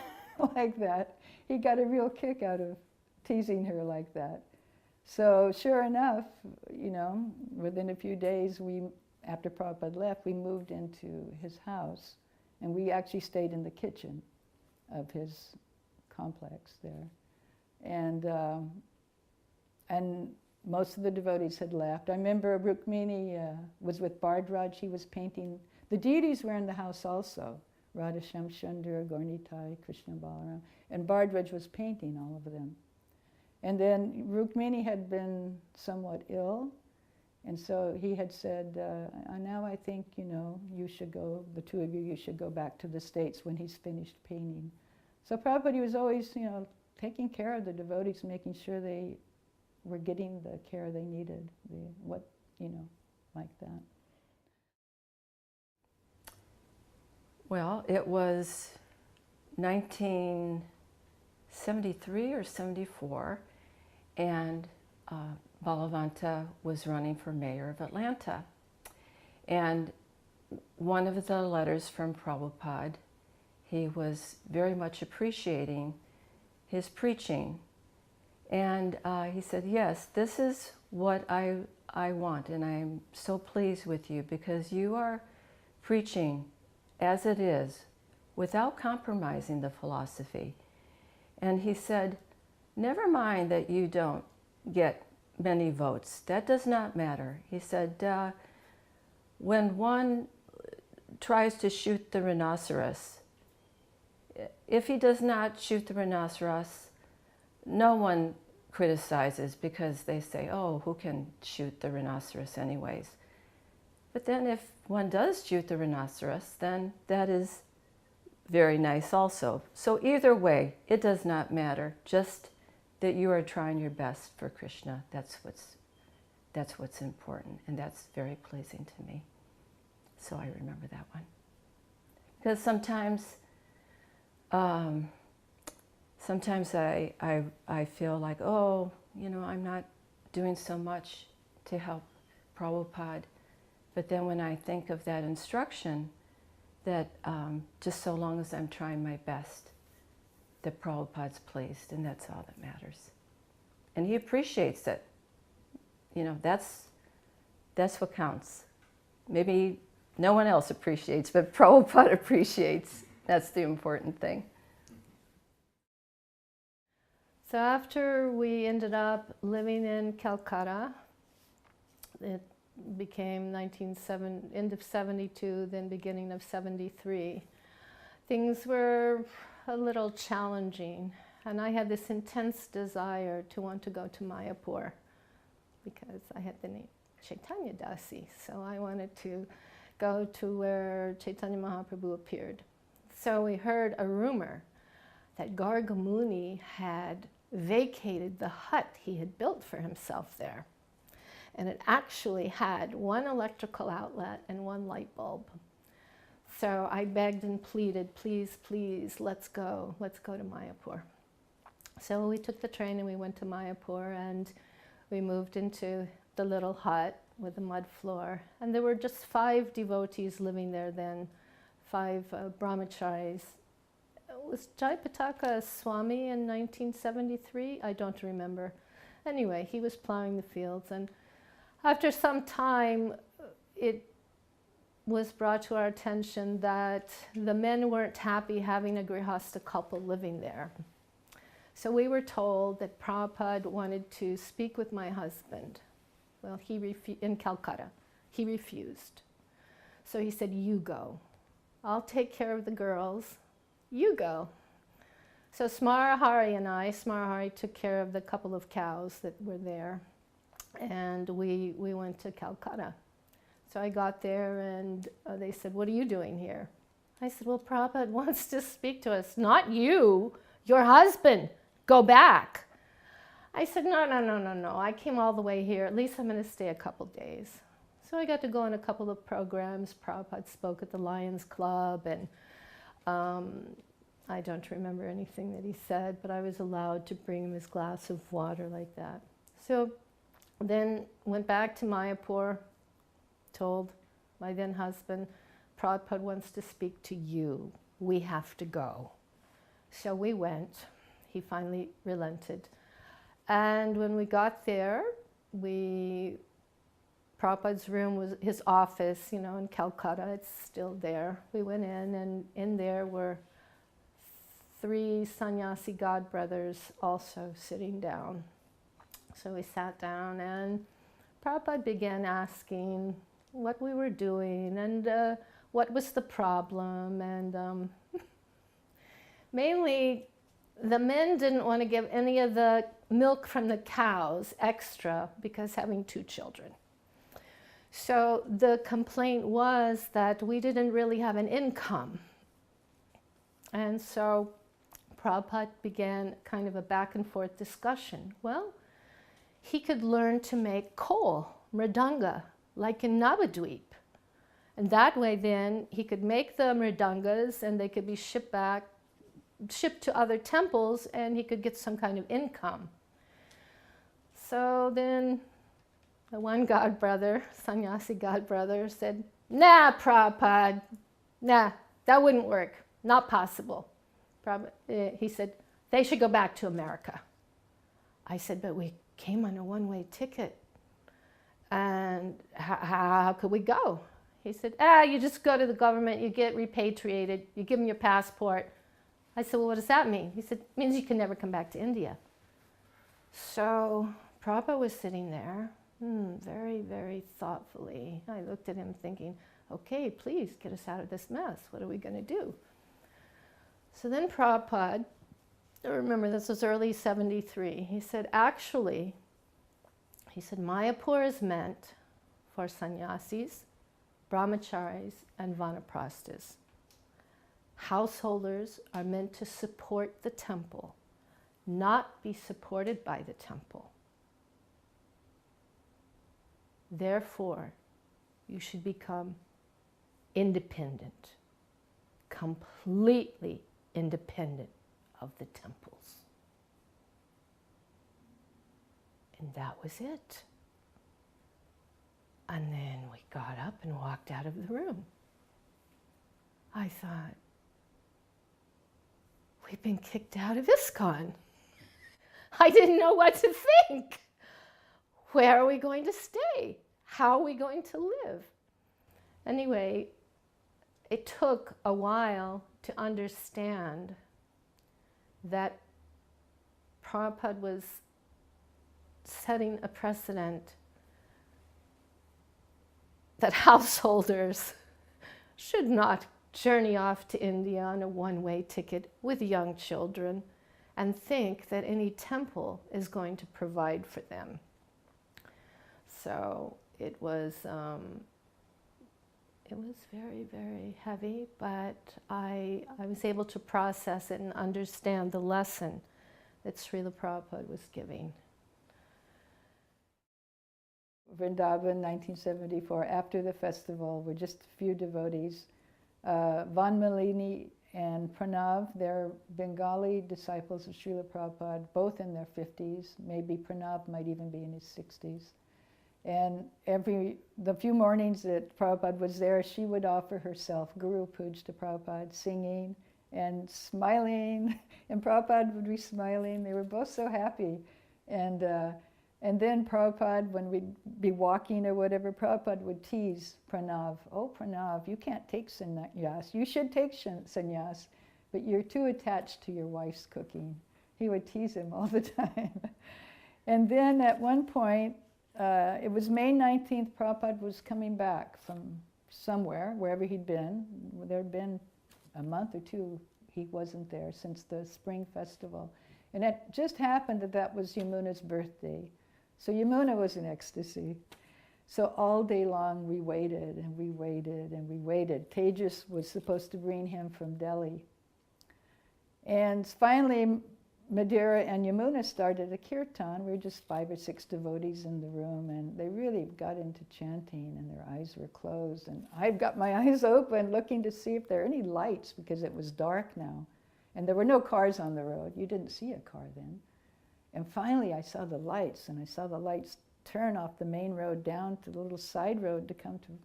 like that. He got a real kick out of teasing her like that. So sure enough, within a few days, after Prabhupada left, we moved into his house, and we actually stayed in the kitchen of his complex there. And most of the devotees had left. I remember Rukmini was with Bardraj. He was painting. The deities were in the house also. Radha Shamsundar, Gaurnitai, Krishna Balaram. And Bardraj was painting all of them. And then Rukmini had been somewhat ill. And so he had said, now I think, you should go, the two of you, you should go back to the States when he's finished painting. So Prabhupada was always, taking care of the devotees, making sure they were getting the care they needed, like that. Well, it was 1973 or 74, and Ballavhi was running for mayor of Atlanta. And one of the letters from Prabhupada, he was very much appreciating his preaching. And he said, yes, this is what I want, and I'm so pleased with you because you are preaching as it is without compromising the philosophy. And he said, never mind that you don't get many votes. That does not matter. He said, when one tries to shoot the rhinoceros, if he does not shoot the rhinoceros, no one criticizes because they say, oh, who can shoot the rhinoceros anyways? But then if one does shoot the rhinoceros, then that is very nice also. So either way, it does not matter. Just that you are trying your best for Krishna. That's what's important, and that's very pleasing to me. So I remember that one. Because sometimes I feel like, oh, I'm not doing so much to help Prabhupada. But then when I think of that instruction, that just so long as I'm trying my best, that Prabhupada's pleased, and that's all that matters. And he appreciates it. That's what counts. Maybe no one else appreciates, but Prabhupada appreciates. That's the important thing. So after we ended up living in Calcutta, it became end of 72, then beginning of 73. Things were a little challenging, and I had this intense desire to want to go to Mayapur because I had the name Chaitanya Dasi, so I wanted to go to where Chaitanya Mahaprabhu appeared. So we heard a rumor that Garga Muni had vacated the hut he had built for himself there. And it actually had one electrical outlet and one light bulb. So I begged and pleaded, please, please, let's go to Mayapur. So we took the train and we went to Mayapur, and we moved into the little hut with a mud floor. And there were just 5 devotees living there then, 5 brahmacharis. Was Jayapataka Swami in 1973? I don't remember. Anyway, he was plowing the fields, and after some time, it was brought to our attention that the men weren't happy having a grihasta couple living there. So we were told that Prabhupada wanted to speak with my husband. Well, in Calcutta. He refused. So he said, you go. I'll take care of the girls. You go. So Smarahari took care of the couple of cows that were there, and we went to Calcutta. So I got there, and they said, what are you doing here? I said, well, Prabhupada wants to speak to us. Not you, your husband. Go back. I said, no. I came all the way here. At least I'm going to stay a couple days. So I got to go on a couple of programs. Prabhupada spoke at the Lions Club, and I don't remember anything that he said, but I was allowed to bring him his glass of water like that. So then went back to Mayapur, told my then husband, Prabhupada wants to speak to you. We have to go. So we went. He finally relented. And when we got there, Prabhupada's room was his office, in Calcutta. It's still there. We went in, and in there were 3 sannyasi godbrothers also sitting down. So we sat down, and Prabhupada began asking what we were doing and what was the problem. And mainly, the men didn't want to give any of the milk from the cows extra because having 2 children. So the complaint was that we didn't really have an income. And so Prabhupada began kind of a back and forth discussion. Well, he could learn to make coal, mridanga, like in Navadvip. And that way then he could make the mridangas and they could be shipped to other temples, and he could get some kind of income. So then the one godbrother, sannyasi godbrother, said, "Nah, Prabhupada, nah, that wouldn't work, not possible." He said, "They should go back to America." I said, "But we came on a one-way ticket, and how could we go?" He said, "You just go to the government, you get repatriated, you give them your passport." I said, "Well, what does that mean?" He said, "It means you can never come back to India." So Prabhupada was sitting there, very, very thoughtfully. I looked at him thinking, okay, please get us out of this mess. What are we going to do? So then Prabhupada, I remember this was early 73, he said, actually, he said, Mayapur is meant for sannyasis, brahmacharis, and vanaprasthas. Householders are meant to support the temple, not be supported by the temple. Therefore, you should become independent, completely independent of the temples. And that was it. And then we got up and walked out of the room. I thought, we've been kicked out of ISKCON. I didn't know what to think. Where are we going to stay? How are we going to live? Anyway, it took a while to understand that Prabhupada was setting a precedent that householders should not journey off to India on a one-way ticket with young children and think that any temple is going to provide for them. So it was very, very heavy, but I was able to process it and understand the lesson that Srila Prabhupada was giving. Vrindavan, 1974, after the festival, were just a few devotees. Vanmalini and Pranav, they're Bengali disciples of Srila Prabhupada, both in their 50s. Maybe Pranav might even be in his 60s. And the few mornings that Prabhupada was there, she would offer herself Guru Puj to Prabhupada, singing and smiling, and Prabhupada would be smiling. They were both so happy. And then Prabhupada, when we'd be walking or whatever, Prabhupada would tease Pranav, "Oh, Pranav, you can't take sannyas. You should take sannyas, but you're too attached to your wife's cooking." He would tease him all the time. And then at one point, it was May 19th, Prabhupada was coming back from somewhere, wherever he'd been. There'd been a month or two he wasn't there since the spring festival. And it just happened that that was Yamuna's birthday. So Yamuna was in ecstasy. So all day long we waited and we waited and we waited. Tejas was supposed to bring him from Delhi. And finally, Madeira and Yamuna started a kirtan. We were just 5 or 6 devotees in the room, and they really got into chanting, and their eyes were closed. And I've got my eyes open looking to see if there are any lights, because it was dark now. And there were no cars on the road. You didn't see a car then. And finally I saw the lights, and I saw the lights turn off the main road down to the little side road to come to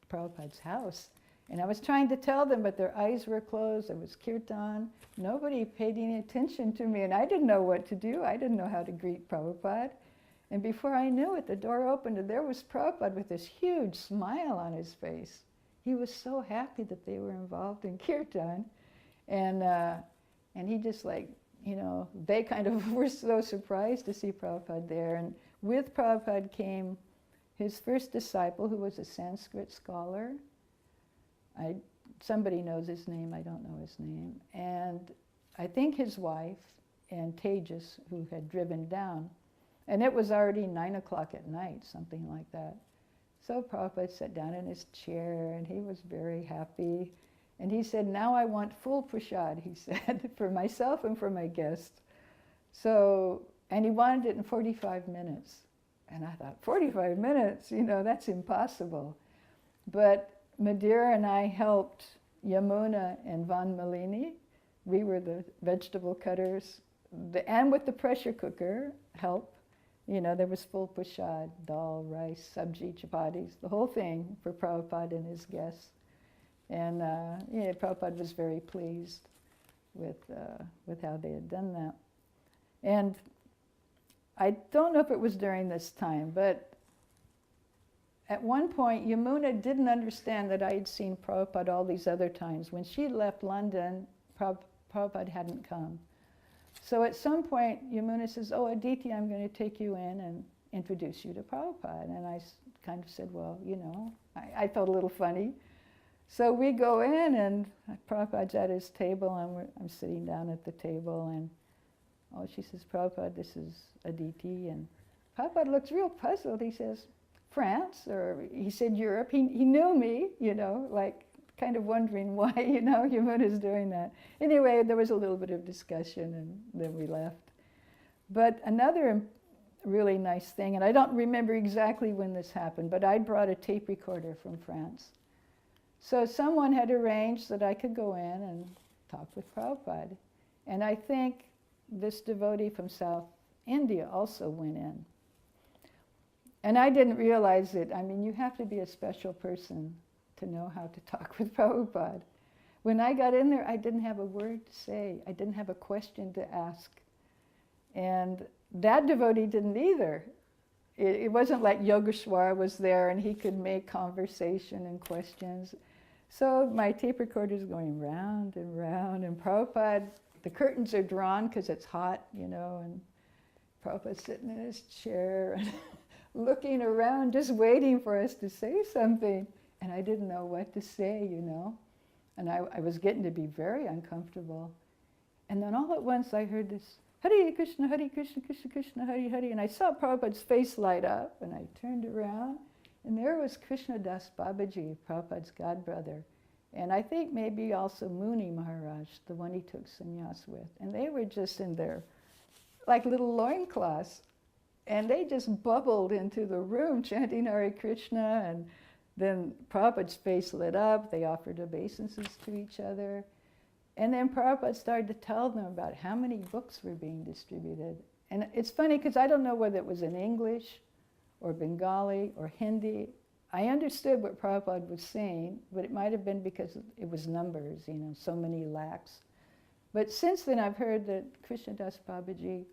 Prabhupada's house. And I was trying to tell them, but their eyes were closed. There was kirtan. Nobody paid any attention to me, and I didn't know what to do. I didn't know how to greet Prabhupada. And before I knew it, the door opened, and there was Prabhupada with this huge smile on his face. He was so happy that they were involved in kirtan. And And he just like, you know, they kind of were so surprised to see Prabhupada there. And with Prabhupada came his first disciple, who was a Sanskrit scholar. Somebody knows his name, I don't know his name. And I think his wife and Tejas, who had driven down. And it was already 9 o'clock at night, something like that. So Prabhupada sat down in his chair and he was very happy. And he said, now I want full prasad, he said, for myself and for my guest. So, and he wanted it in 45 minutes. And I thought, 45 minutes, you know, that's impossible. But Madhura and I helped Yamuna and Van Malini. We were the vegetable cutters. And with the pressure cooker, help. You know, there was full prasad, dal, rice, sabji, chapatis, the whole thing for Prabhupada and his guests. And yeah, Prabhupada was very pleased with how they had done that. And I don't know if it was during this time, but at one point, Yamuna didn't understand that I had seen Prabhupada all these other times. When she left London, Prabhupada hadn't come. So at some point, Yamuna says, oh, Aditi, I'm going to take you in and introduce you to Prabhupada. And I kind of said, well, you know, I felt a little funny. So we go in, and Prabhupada's at his table, and I'm sitting down at the table, and oh, she says, Prabhupada, this is Aditi. And Prabhupada looks real puzzled. He says, France, or he said Europe. He knew me, you know, like kind of wondering why, you know, Yamuna's doing that. Anyway, there was a little bit of discussion, and then we left. But another really nice thing, and I don't remember exactly when this happened, but I brought a tape recorder from France. So someone had arranged that I could go in and talk with Prabhupada. And I think this devotee from South India also went in. And I didn't realize it. I mean, you have to be a special person to know how to talk with Prabhupada. When I got in there, I didn't have a word to say. I didn't have a question to ask. And that devotee didn't either. It wasn't like Yogeshwar was there and he could make conversation and questions. So my tape recorder's going round and round, and Prabhupada, the curtains are drawn because it's hot, you know, and Prabhupada's sitting in his chair and looking around, just waiting for us to say something. And I didn't know what to say, you know. And I was getting to be very uncomfortable. And then all at once I heard this, Hare Krishna, Krishna Krishna, Hare Hare. And I saw Prabhupada's face light up, and I turned around, and there was Krishna Das Babaji, Prabhupada's godbrother. And I think maybe also Muni Maharaj, the one he took sannyas with. And they were just in their, like little loincloths. And they just bubbled into the room chanting Hare Krishna. And then Prabhupada's face lit up. They offered obeisances to each other. And then Prabhupada started to tell them about how many books were being distributed. And it's funny because I don't know whether it was in English or Bengali or Hindi. I understood what Prabhupada was saying, but it might have been because it was numbers, you know, so many lakhs. But since then I've heard that Krishnadas Babaji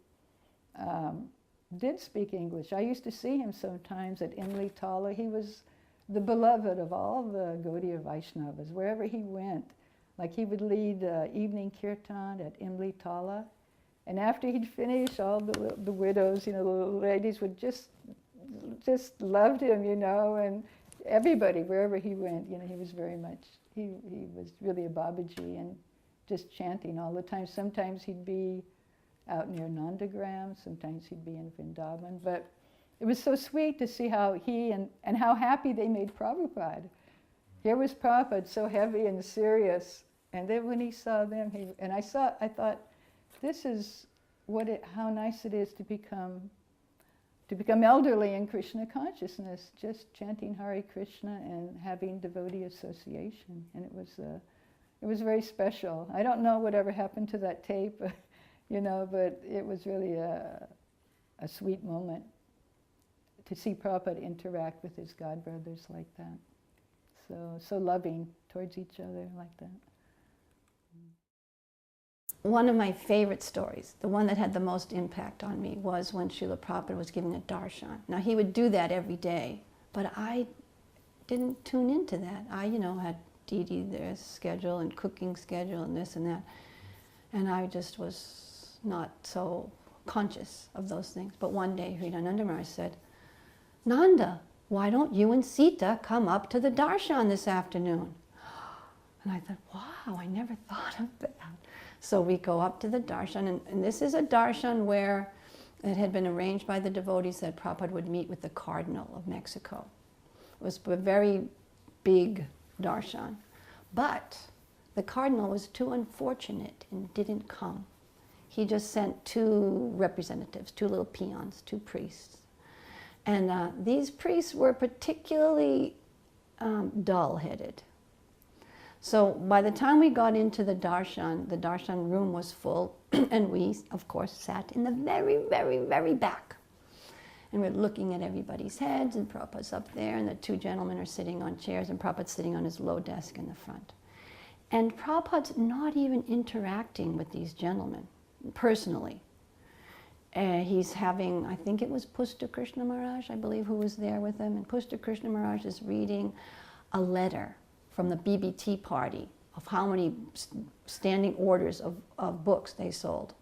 did speak English. I used to see him sometimes at Imli Tala. He was the beloved of all the Gaudiya Vaishnavas, wherever he went. Like he would lead evening kirtan at Imli Tala. And after he'd finish, all the widows, you know, the little ladies would just loved him, you know, and everybody, wherever he went, you know, he was very much, he was really a Babaji and just chanting all the time. Sometimes he'd be out near Nandagram, sometimes he'd be in Vrindavan, but it was so sweet to see how he and how happy they made Prabhupada. Here was Prabhupada so heavy and serious, and then when he saw them, I thought, this is how nice it is to become elderly in Krishna consciousness, just chanting Hare Krishna and having devotee association. And it was very special. I don't know whatever happened to that tape, you know, but it was really a sweet moment to see Prabhupada interact with his godbrothers like that. So loving towards each other like that. One of my favorite stories, the one that had the most impact on me, was when Srila Prabhupada was giving a darshan. Now, he would do that every day, but I didn't tune into that. I, you know, had Didi, their schedule and cooking schedule and this and that. And I just was not so conscious of those things. But one day, Hridayananda Maharaj said, Nanda, why don't you and Sita come up to the darshan this afternoon? And I thought, wow, I never thought of that. So we go up to the darshan, and this is a darshan where it had been arranged by the devotees that Prabhupada would meet with the Cardinal of Mexico. It was a very big darshan. But the Cardinal was too unfortunate and didn't come. He just sent 2 representatives, 2 little peons, 2 priests. And these priests were particularly dull-headed. So by the time we got into the darshan room was full, and we, of course, sat in the very, very, very back. And we're looking at everybody's heads, and Prabhupada's up there, and the 2 gentlemen are sitting on chairs, and Prabhupada's sitting on his low desk in the front. And Prabhupada's not even interacting with these gentlemen, personally. He's having, I think it was Pushta Krishna Maharaj, I believe, who was there with him, and Pushta Krishna Maharaj is reading a letter from the BBT party of how many standing orders of books they sold.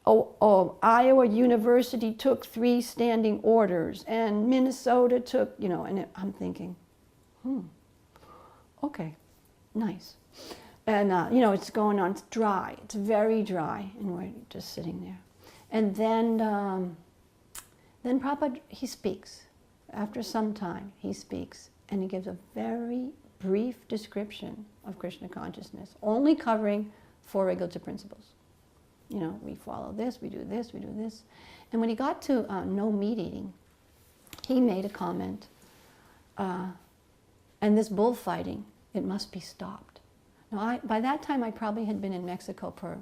Iowa University took 3 standing orders, and Minnesota took, and I'm thinking, okay, nice. And, it's going on, it's dry, it's very dry, and we're just sitting there. And then Prabhupada, he speaks. After some time, he speaks, and he gives a very brief description of Krishna consciousness, only covering 4 regulative principles. We follow this, we do this, we do this. And when he got to no meat eating, he made a comment, and this bullfighting, it must be stopped. Now, by that time, I probably had been in Mexico for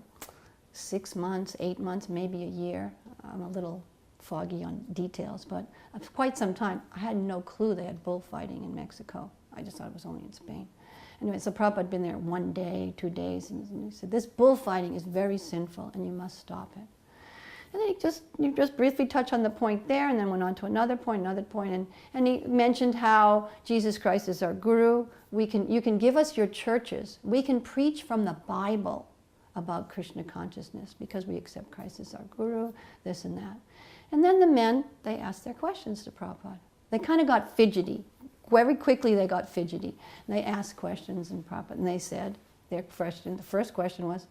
6 months, 8 months, maybe a year. I'm a little foggy on details, but for quite some time, I had no clue they had bullfighting in Mexico. I just thought it was only in Spain. Anyway, so Prabhupada had been there 1 day, 2 days, and he said, this bullfighting is very sinful, and you must stop it. And then he just briefly touched on the point there, and then went on to another point, and he mentioned how Jesus Christ is our guru. You can give us your churches. We can preach from the Bible about Krishna consciousness because we accept Christ as our guru, this and that. And then the men, they asked their questions to Prabhupada. They kind of got fidgety. Very quickly they got fidgety. And they asked questions, and Prabhupada, and they said, the first question was,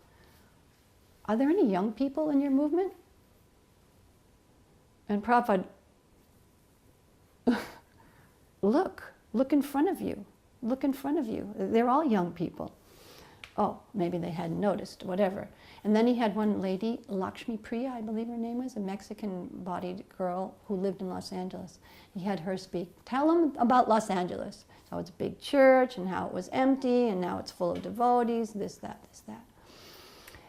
are there any young people in your movement? And Prabhupada, look in front of you. Look in front of you. They're all young people. Oh, maybe they hadn't noticed, whatever. And then he had one lady, Lakshmi Priya, I believe her name was, a Mexican-bodied girl who lived in Los Angeles. He had her speak. Tell them about Los Angeles. How it's a big church, and how it was empty, and now it's full of devotees, this, that.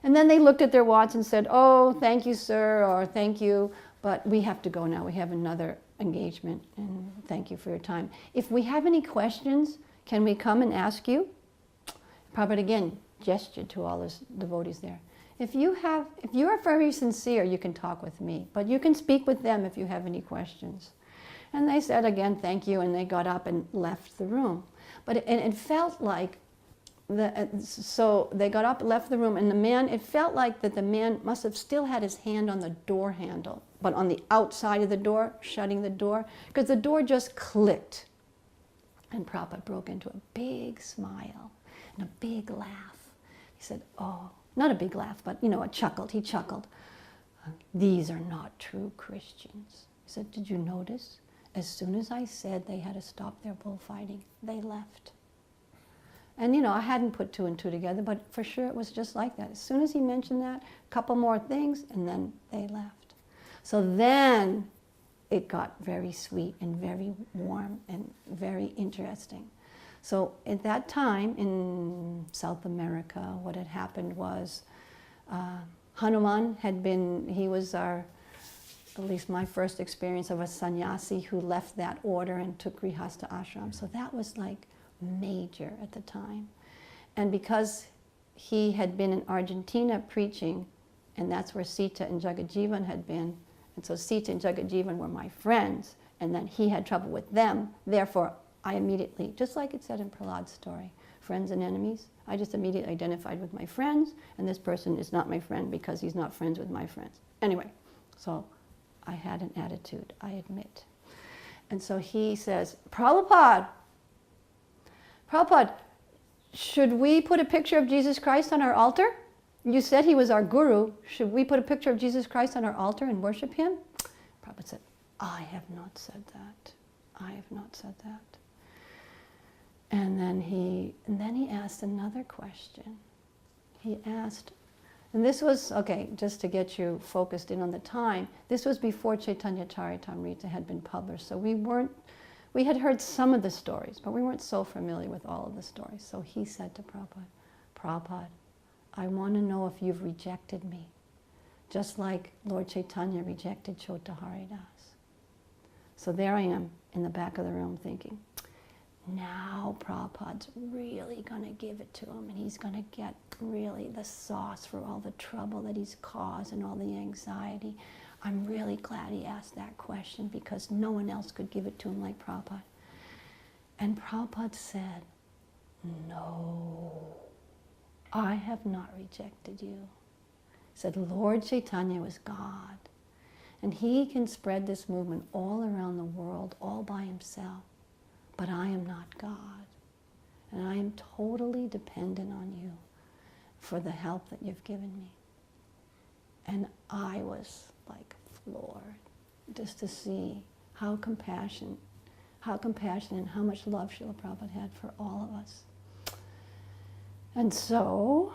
And then they looked at their watch and said, oh, thank you, sir, or thank you, but we have to go now. We have another engagement, and thank you for your time. If we have any questions, can we come and ask you? Prabhupada again gestured to all his devotees there. If you are very sincere, you can talk with me, but you can speak with them if you have any questions. And they said again, thank you, and they got up and left the room. But it felt like, so they got up, left the room, and it felt like that the man must have still had his hand on the door handle, but on the outside of the door, shutting the door, because the door just clicked. And Prabhupada broke into a big smile and a big laugh. He said, oh, not a big laugh, but a chuckled. He chuckled. These are not true Christians. He said, did you notice? As soon as I said they had to stop their bullfighting, they left. And I hadn't put 2 and 2 together, but for sure it was just like that. As soon as he mentioned that, a couple more things, and then they left. So then it got very sweet and very warm and very interesting. So at that time in South America, what had happened was Hanuman he was at least my first experience of a sannyasi who left that order and took Grihastha ashram. So that was like major at the time. And because he had been in Argentina preaching, and that's where Sita and Jagajivan had been, and so Sita and Jagajivan were my friends, and then he had trouble with them, therefore I immediately, just like it said in Prahlad's story, friends and enemies. I just immediately identified with my friends, and this person is not my friend because he's not friends with my friends. Anyway, so I had an attitude, I admit. And so he says, Prabhupada, should we put a picture of Jesus Christ on our altar? You said he was our guru. Should we put a picture of Jesus Christ on our altar and worship him? Prabhupada said, I have not said that. I have not said that. And then he asked another question. He asked, and this was, okay, just to get you focused in on the time, this was before Chaitanya Charitamrita had been published. So we had heard some of the stories, but we weren't so familiar with all of the stories. So he said to Prabhupada, Prabhupada, I want to know if you've rejected me, just like Lord Chaitanya rejected Chota Haridas. So there I am in the back of the room thinking, now Prabhupada's really going to give it to him, and he's going to get really the sauce for all the trouble that he's caused and all the anxiety. I'm really glad he asked that question because no one else could give it to him like Prabhupada. And Prabhupada said, no, I have not rejected you. He said, Lord Chaitanya was God, and he can spread this movement all around the world all by himself. But I am not God, and I am totally dependent on you for the help that you've given me. And I was like floored just to see how compassionate and how much love Srila Prabhupada had for all of us. And so,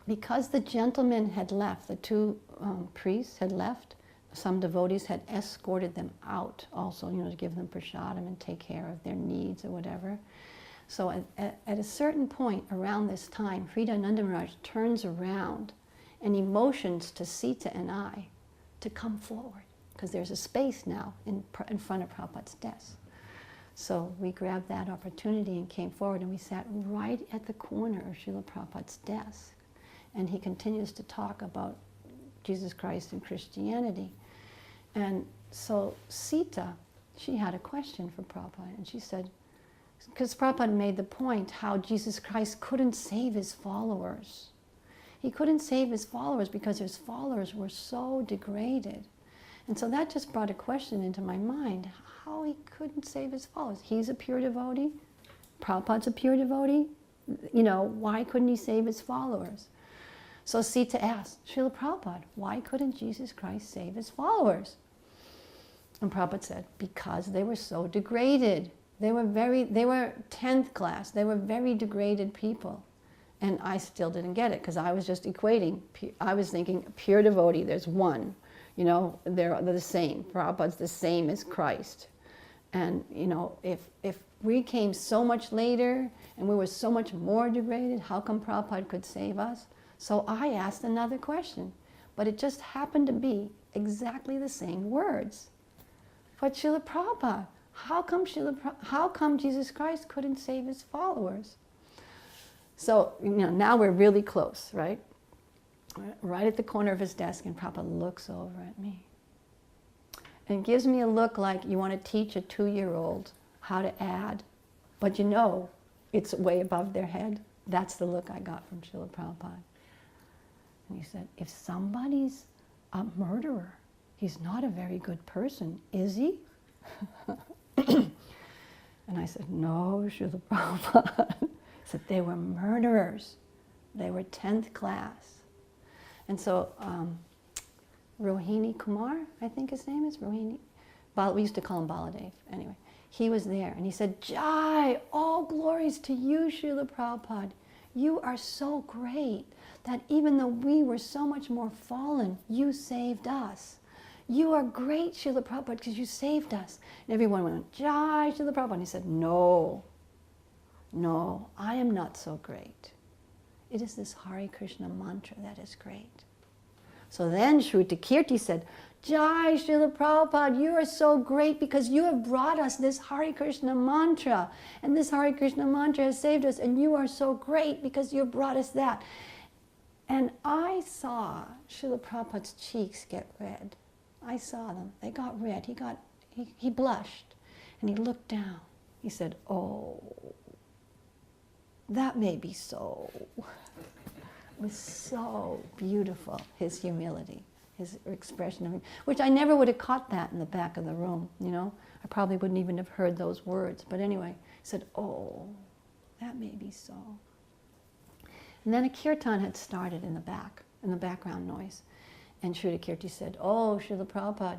because the gentlemen had left, the two priests had left, some devotees had escorted them out also, to give them prasadam and take care of their needs or whatever. So at a certain point around this time, Hridayananda Maharaj turns around and he motions to Sita and I to come forward, because there's a space now in front of Prabhupada's desk. So we grabbed that opportunity and came forward, and we sat right at the corner of Srila Prabhupada's desk. And he continues to talk about Jesus Christ and Christianity. And so Sita, she had a question for Prabhupada, and she said, because Prabhupada made the point how Jesus Christ couldn't save his followers. He couldn't save his followers because his followers were so degraded. And so that just brought a question into my mind, how he couldn't save his followers. He's a pure devotee, Prabhupada's a pure devotee, why couldn't he save his followers? So Sita asked, Srila Prabhupada, why couldn't Jesus Christ save his followers? And Prabhupada said, because they were so degraded. They were 10th class. They were very degraded people. And I still didn't get it, because I was just equating. I was thinking, pure devotee, there's one. They're the same. Prabhupada's the same as Christ. And, if we came so much later and we were so much more degraded, how come Prabhupada could save us? So I asked another question, but it just happened to be exactly the same words. But Srila Prabhupada, how come Jesus Christ couldn't save his followers? So, now we're really close, right? Right at the corner of his desk, and Prabhupada looks over at me and gives me a look like you want to teach a 2-year-old how to add, but it's way above their head. That's the look I got from Srila Prabhupada. And he said, if somebody's a murderer, he's not a very good person, is he? And I said, no, Srila Prabhupada. He said, they were murderers. They were 10th class. And so Rohini Kumar, I think his name is, Rohini. We used to call him Baladev. Anyway, he was there, and he said, Jai, all glories to you, Srila Prabhupada. You are so great that even though we were so much more fallen, you saved us. You are great, Srila Prabhupada, because you saved us. And everyone went, Jai, Srila Prabhupada. And he said, no, I am not so great. It is this Hare Krishna mantra that is great. So then Shruti Kirti said, Jai, Srila Prabhupada, you are so great because you have brought us this Hare Krishna mantra. And this Hare Krishna mantra has saved us. And you are so great because you have brought us that. And I saw Srila Prabhupada's cheeks get red. I saw them. They got red. He blushed. And he looked down. He said, oh, that may be so. It was so beautiful, his humility, his expression of it, which I never would have caught that in the back of the room, you know. I probably wouldn't even have heard those words. But anyway, he said, oh, that may be so. And then a kirtan had started in the back, in the background noise. And Srila Kirti said, oh, Srila Prabhupada,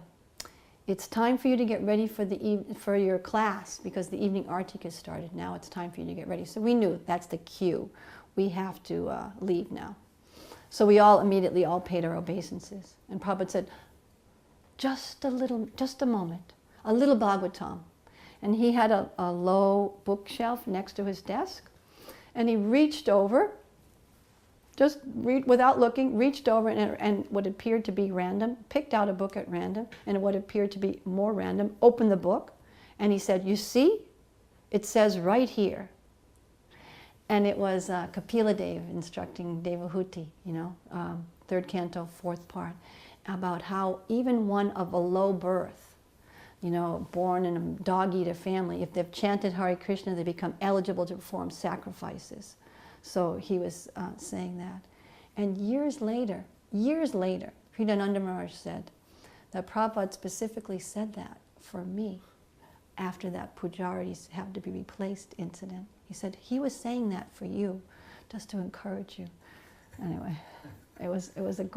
it's time for you to get ready for your class because the evening artik has started. Now it's time for you to get ready. So we knew that's the cue. We have to leave now. So we all immediately all paid our obeisances. And Prabhupada said, just a moment, a little Bhagavatam. And he had a low bookshelf next to his desk. And he reached over, without looking, reached over and what appeared to be random, picked out a book at random, and what appeared to be more random, opened the book, and he said, you see, it says right here. And it was Kapila Dev instructing Devahuti, you know, third canto, fourth part, about how even one of a low birth, you know, born in a dog-eater family, if they've chanted Hare Krishna, they become eligible to perform sacrifices. So he was saying that. And years later, Kridananda Maharaj said that Prabhupada specifically said that for me after that Pujari's have to be replaced incident. He said, he was saying that for you, just to encourage you. Anyway, it was a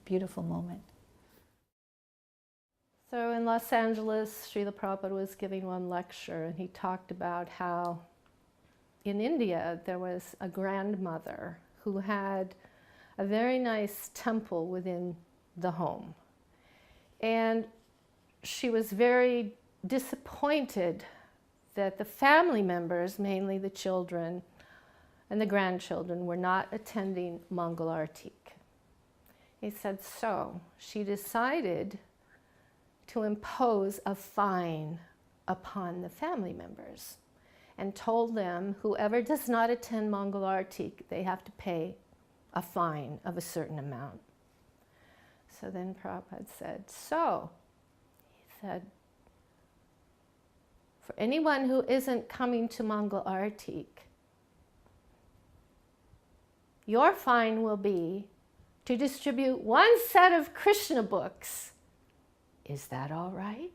beautiful moment. So in Los Angeles, Srila Prabhupada was giving one lecture, and he talked about how in India there was a grandmother who had a very nice temple within the home. And she was very disappointed that the family members, mainly the children and the grandchildren, were not attending Mangal Artik. He said, so she decided to impose a fine upon the family members and told them whoever does not attend Mangal Artik, they have to pay a fine of a certain amount. So then Prabhupada said, so, he said, for anyone who isn't coming to Mangal Artik, your fine will be to distribute one set of Krishna books. Is that all right?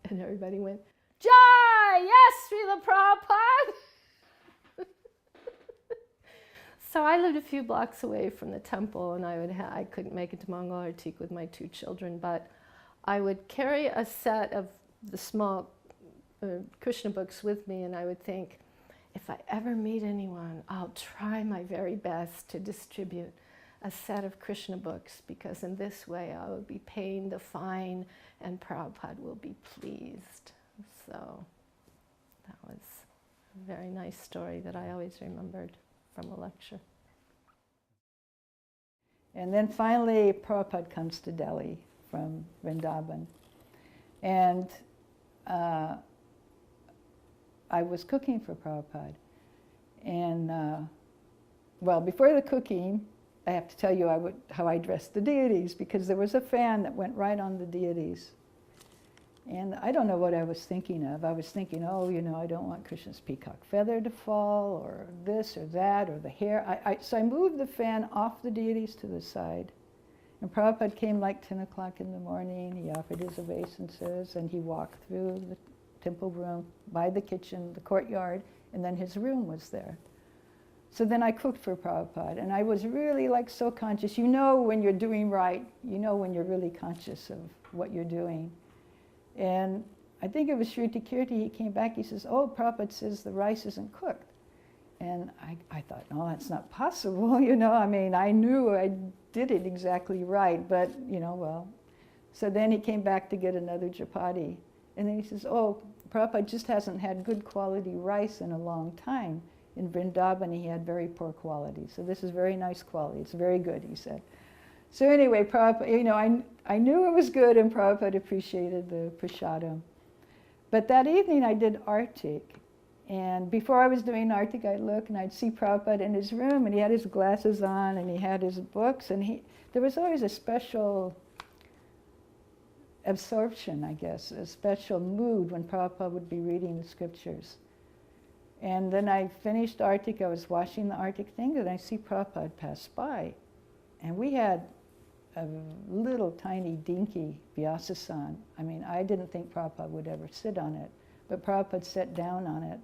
And everybody went, Jai! Yes, Srila Prabhupada! So I lived a few blocks away from the temple, and I couldn't make it to Mangal Artik with my 2 children, but I would carry a set of the small Krishna books with me, and I would think, if I ever meet anyone, I'll try my very best to distribute a set of Krishna books, because in this way I will be paying the fine and Prabhupada will be pleased. So that was a very nice story that I always remembered from a lecture. And then finally Prabhupada comes to Delhi from Vrindavan. And I was cooking for Prabhupada. And well, before the cooking, I have to tell you how I dressed the deities, because there was a fan that went right on the deities. And I don't know what I was thinking of. I was thinking, oh, you know, I don't want Krishna's peacock feather to fall, or this or that, or the hair. So I moved the fan off the deities to the side. And Prabhupada came like 10 o'clock in the morning. He offered his obeisances, and he walked through the temple room, by the kitchen, the courtyard, and then his room was there. So then I cooked for Prabhupada, and I was really like so conscious. You know when you're doing right, you know when you're really conscious of what you're doing. And I think it was Shruti Kirti, he came back, he says, oh, Prabhupada says the rice isn't cooked. And I thought, no, that's not possible, you know. I mean, I knew I did it exactly right, but, you know, well. So then he came back to get another chapati. And then he says, oh, Prabhupada just hasn't had good quality rice in a long time. In Vrindavan, he had very poor quality. So this is very nice quality. It's very good, he said. So anyway, Prabhupada, you know, I knew it was good, and Prabhupada appreciated the prasadam. But that evening I did Artik. And before I was doing Artik, I'd look and I'd see Prabhupada in his room, and he had his glasses on, and he had his books, and there was always a special absorption, I guess, a special mood when Prabhupada would be reading the scriptures. And then I finished Arctic, I was washing the Arctic thing, and I see Prabhupada pass by. And we had a little tiny dinky Vyasasana. I mean, I didn't think Prabhupada would ever sit on it, but Prabhupada sat down on it.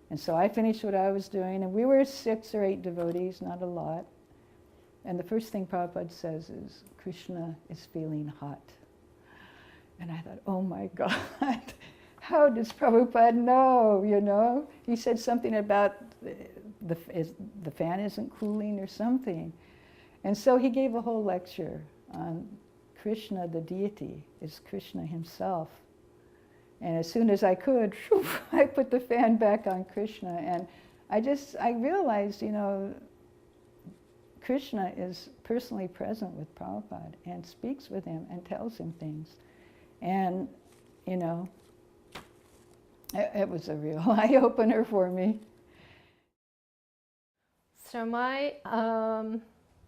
And so I finished what I was doing, and we were 6 or 8 devotees, not a lot. And the first thing Prabhupada says is, Krishna is feeling hot. And I thought, oh my God, how does Prabhupada know, you know? He said something about the fan isn't cooling or something. And so he gave a whole lecture on Krishna, the deity, is Krishna himself. And as soon as I could, I put the fan back on Krishna. And I realized, you know, Krishna is personally present with Prabhupada and speaks with him and tells him things. And, you know, it was a real eye-opener for me. So my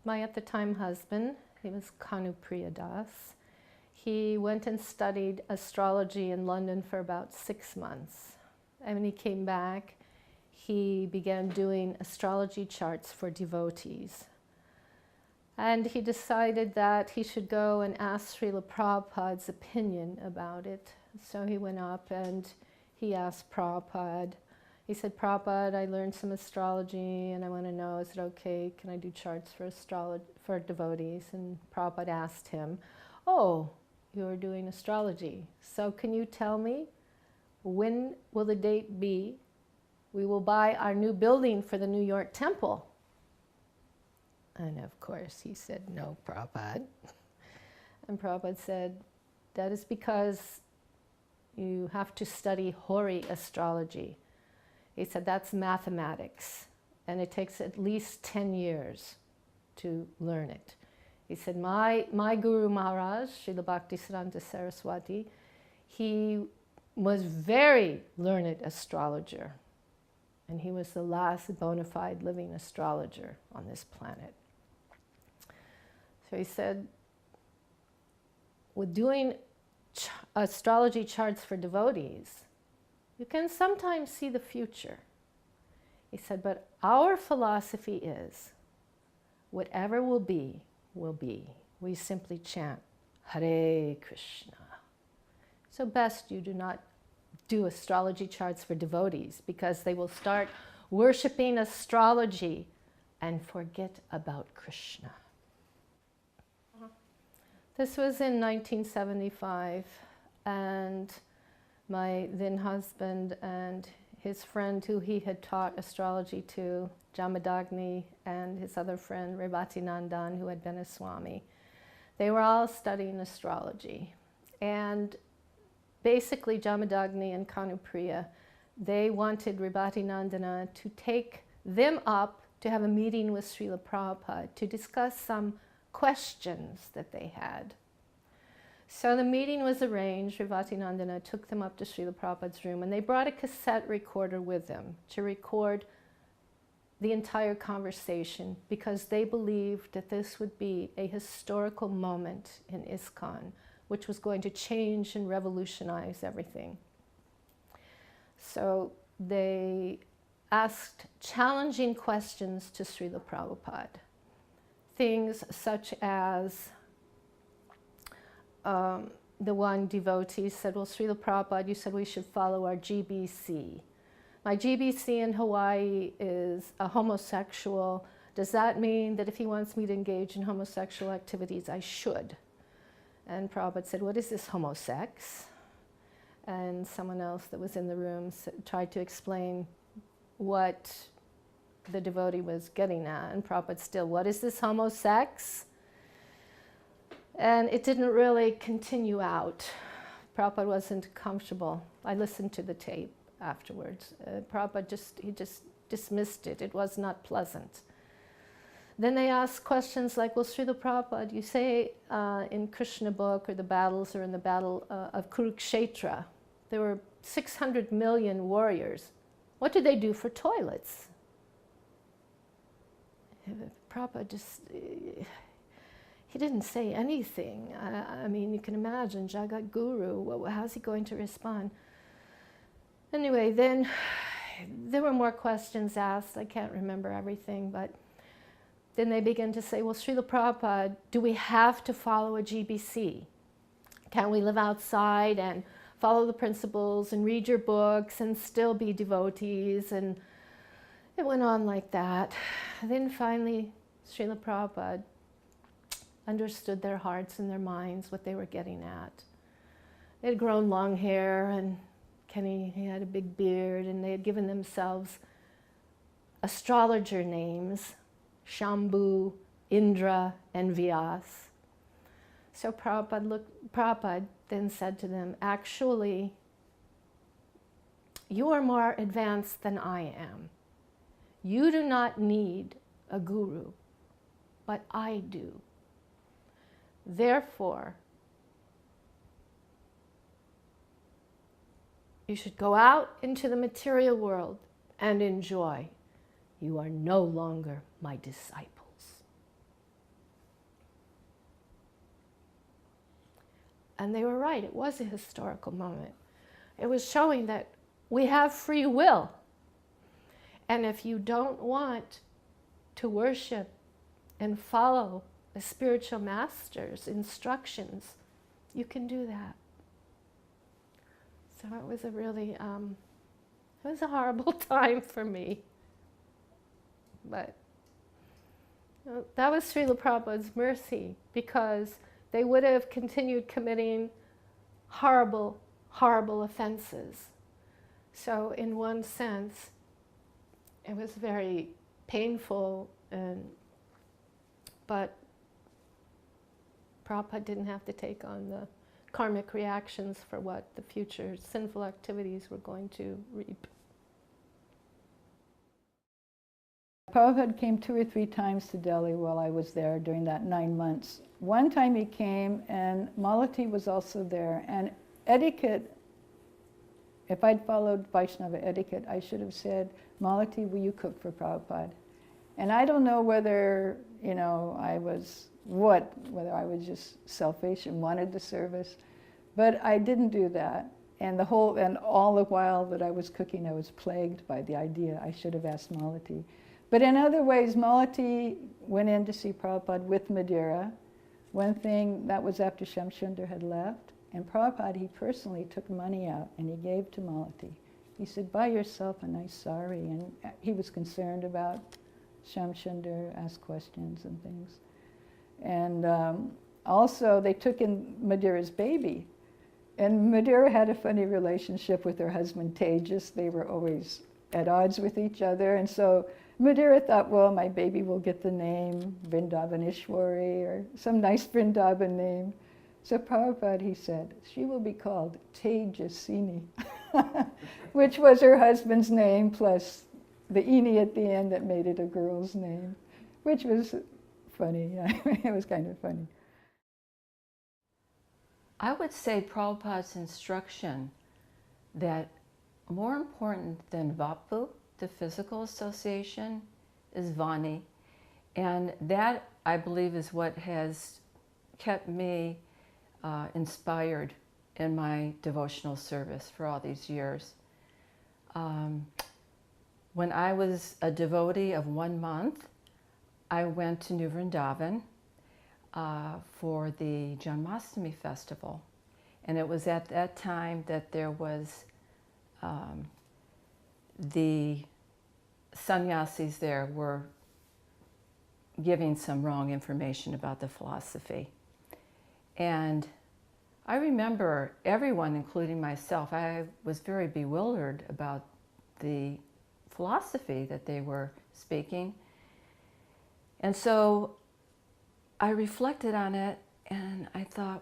at the time husband, he was Kanupriya Das. He went and studied astrology in London for about 6 months. And when he came back, he began doing astrology charts for devotees. And he decided that he should go and ask Srila Prabhupada's opinion about it. So he went up and he asked Prabhupada. He said, Prabhupada, I learned some astrology and I want to know, is it okay, can I do charts for devotees? And Prabhupada asked him, oh, you're doing astrology. So can you tell me, when will the date be? We will buy our new building for the New York temple. And of course he said, no, Prabhupada. And Prabhupada said, that is because you have to study Hori astrology. He said, that's mathematics, and it takes at least 10 years to learn it. He said, my Guru Maharaj, Srila Bhaktisiddhanta Saraswati, he was very learned astrologer, and he was the last bona fide living astrologer on this planet. So he said, with doing astrology charts for devotees, you can sometimes see the future. He said, but our philosophy is, whatever will be, will be. We simply chant, Hare Krishna. So best you do not do astrology charts for devotees, because they will start worshiping astrology and forget about Krishna. This was in 1975, and my then husband and his friend who he had taught astrology to, Jamadagni, and his other friend, Rebati Nandan, who had been a Swami, they were all studying astrology. And basically Jamadagni and Kanupriya, they wanted Rebati Nandana to take them up to have a meeting with Srila Prabhupada to discuss some questions that they had. So the meeting was arranged. Rebati Nandana took them up to Srila Prabhupada's room, and they brought a cassette recorder with them to record the entire conversation, because they believed that this would be a historical moment in ISKCON, which was going to change and revolutionize everything. So they asked challenging questions to Srila Prabhupada. Things such as, the one devotee said, well, Srila Prabhupada, you said we should follow our GBC. My GBC in Hawaii is a homosexual. Does that mean that if he wants me to engage in homosexual activities, I should? And Prabhupada said, what is this homosex? And someone else that was in the room tried to explain what the devotee was getting at. And Prabhupada still, what is this homosex? And it didn't really continue out. Prabhupada wasn't comfortable. I listened to the tape afterwards. Prabhupada just dismissed it. It was not pleasant. Then they asked questions like, well, Srila Prabhupada, you say in Krishna book, or the battles, or in the battle of Kurukshetra, there were 600 million warriors. What did they do for toilets? Prabhupada just, he didn't say anything. I mean, you can imagine, Jagat Guru, how's he going to respond? Anyway, then there were more questions asked. I can't remember everything, but then they began to say, well, Srila Prabhupada, do we have to follow a GBC? Can we live outside and follow the principles and read your books and still be devotees? And it went on like that. Then finally, Srila Prabhupada understood their hearts and their minds, what they were getting at. They had grown long hair, and Kenny, he had a big beard, and they had given themselves astrologer names, Shambhu, Indra, and Vyas. So Prabhupada then said to them, actually, you are more advanced than I am. You do not need a guru, but I do. Therefore, you should go out into the material world and enjoy. You are no longer my disciples. And they were right. It was a historical moment. It was showing that we have free will. And if you don't want to worship and follow a spiritual master's instructions, you can do that. So it was a really, it was a horrible time for me. But that was Srila Prabhupada's mercy, because they would have continued committing horrible, horrible offenses. So in one sense, it was very painful, but Prabhupada didn't have to take on the karmic reactions for what the future sinful activities were going to reap. Prabhupada came 2 or 3 times to Delhi while I was there during that 9 months. One time he came and Malati was also there, and etiquette, if I'd followed Vaishnava etiquette, I should have said, Malati, will you cook for Prabhupada? And I don't know whether, whether I was just selfish and wanted the service, but I didn't do that. And all the while that I was cooking, I was plagued by the idea I should have asked Malati. But in other ways, Malati went in to see Prabhupada with Madeira. One thing, that was after Shamsundar had left, and Prabhupada, he personally took money out and he gave to Malati. He said, buy yourself a nice sari, and he was concerned about Shamsundar, asked questions and things. And also, they took in Madeira's baby. And Madeira had a funny relationship with her husband, Tejas. They were always at odds with each other. And so Madeira thought, well, my baby will get the name Vrindavaneshwari or some nice Vrindavan name. So Prabhupada, he said, she will be called Tejasini, which was her husband's name plus the ini at the end that made it a girl's name, which was funny. It was kind of funny. I would say Prabhupada's instruction that more important than Vapu, the physical association, is Vani. And that, I believe, is what has kept me inspired in my devotional service for all these years. When I was a devotee of 1 month, I went to New Vrindavan for the Janmashtami festival. And it was at that time that there was the sannyasis there were giving some wrong information about the philosophy. And I remember everyone, including myself, I was very bewildered about the philosophy that they were speaking. And so I reflected on it and I thought,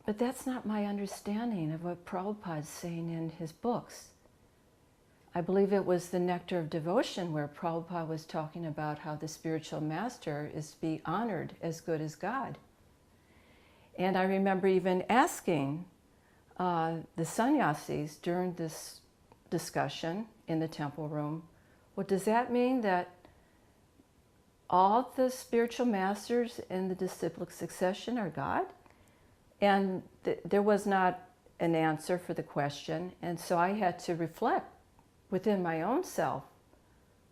but that's not my understanding of what Prabhupada's saying in his books. I believe it was the Nectar of Devotion where Prabhupada was talking about how the spiritual master is to be honored as good as God. And I remember even asking the sannyasis during this discussion in the temple room, well, does that mean that all the spiritual masters in the disciplic succession are God? And there was not an answer for the question, and so I had to reflect, within my own self,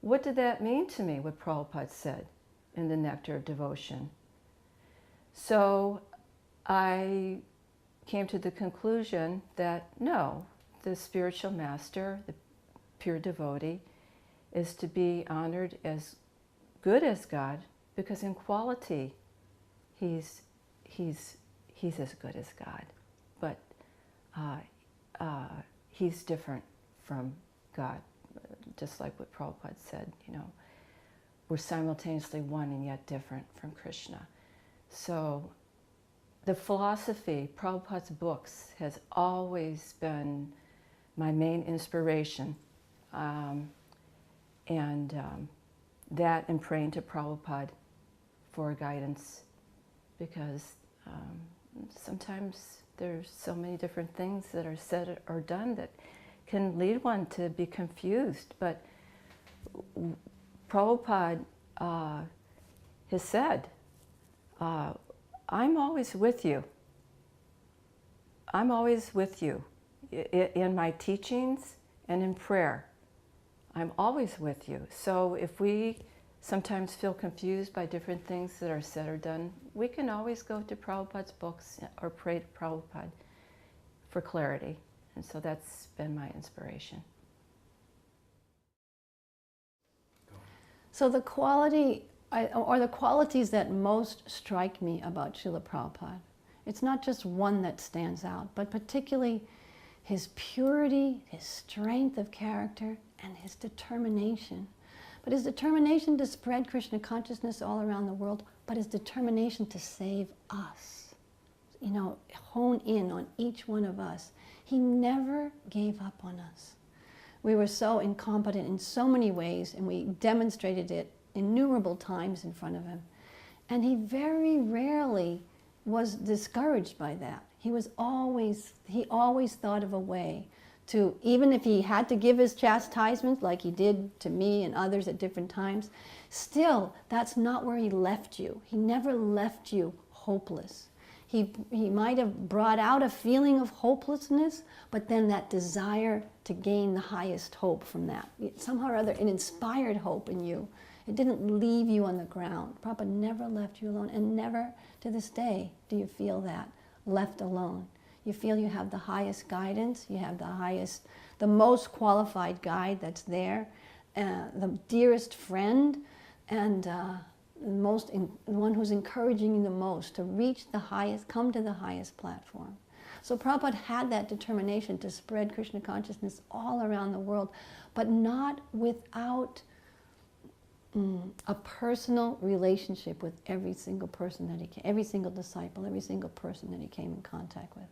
what did that mean to me, what Prabhupada said in the Nectar of Devotion? So I came to the conclusion that no, the spiritual master, the pure devotee, is to be honored as good as God, because in quality he's as good as God, but he's different from God, just like what Prabhupada said, you know, we're simultaneously one and yet different from Krishna. So the philosophy, Prabhupada's books, has always been my main inspiration. That and praying to Prabhupada for guidance, because sometimes there's so many different things that are said or done that can lead one to be confused. But Prabhupada has said, I'm always with you. I'm always with you in my teachings and in prayer. I'm always with you. So if we sometimes feel confused by different things that are said or done, we can always go to Prabhupada's books or pray to Prabhupada for clarity. And so that's been my inspiration. So the quality, or the qualities that most strike me about Srila Prabhupada, it's not just one that stands out, but particularly his purity, his strength of character, and his determination. But his determination to spread Krishna consciousness all around the world, but his determination to save us. You know, hone in on each one of us. He never gave up on us. We were so incompetent in so many ways, and we demonstrated it innumerable times in front of him. And he very rarely was discouraged by that. He always thought of a way to, even if he had to give his chastisement like he did to me and others at different times, still, that's not where he left you. He never left you hopeless. He might have brought out a feeling of hopelessness, but then that desire to gain the highest hope from that. Somehow or other, it inspired hope in you. It didn't leave you on the ground. Prabhupada never left you alone, and never to this day do you feel that, left alone. You feel you have the highest guidance, you have the most qualified guide that's there, the dearest friend, and the one who's encouraging you the most to reach the highest, come to the highest platform. So Prabhupada had that determination to spread Krishna consciousness all around the world, but not without a personal relationship with every single person that he came, every single disciple, every single person that he came in contact with.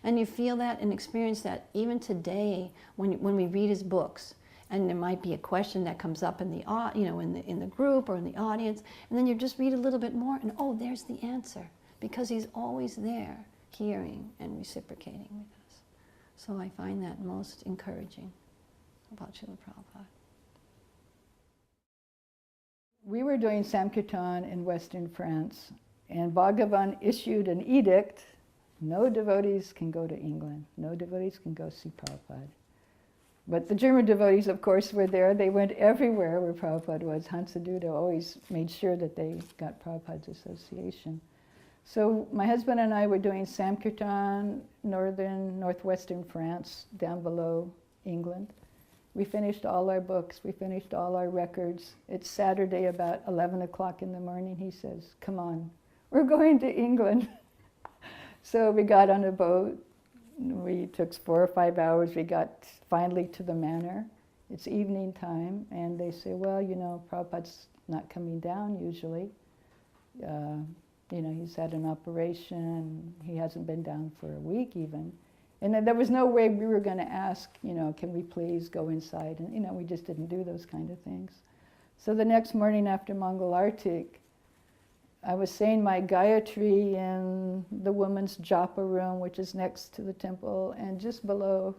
And you feel that and experience that even today when we read his books, and there might be a question that comes up in the in the group or in the audience, and then you just read a little bit more, and oh, there's the answer, because he's always there, hearing and reciprocating with us. So I find that most encouraging about Srila Prabhupada. We were doing Sankirtan in Western France, and Bhagavan issued an edict: no devotees can go to England, no devotees can go see Prabhupada. But the German devotees, of course, were there. They went everywhere where Prabhupada was. Hansaduta always made sure that they got Prabhupada's association. So my husband and I were doing Sankirtan, northwestern France, down below England. We finished all our books, we finished all our records. It's Saturday about 11 o'clock in the morning. He says, come on, we're going to England. So we got on a boat. We took 4 or 5 hours. We got finally to the manor. It's evening time, and they say, well, you know, Prabhupada's not coming down usually. You know, he's had an operation. He hasn't been down for a week even. And then there was no way we were going to ask, you know, can we please go inside? And, you know, we just didn't do those kind of things. So the next morning after Mangal Artik, I was saying my Gayatri in the woman's japa room, which is next to the temple, and just below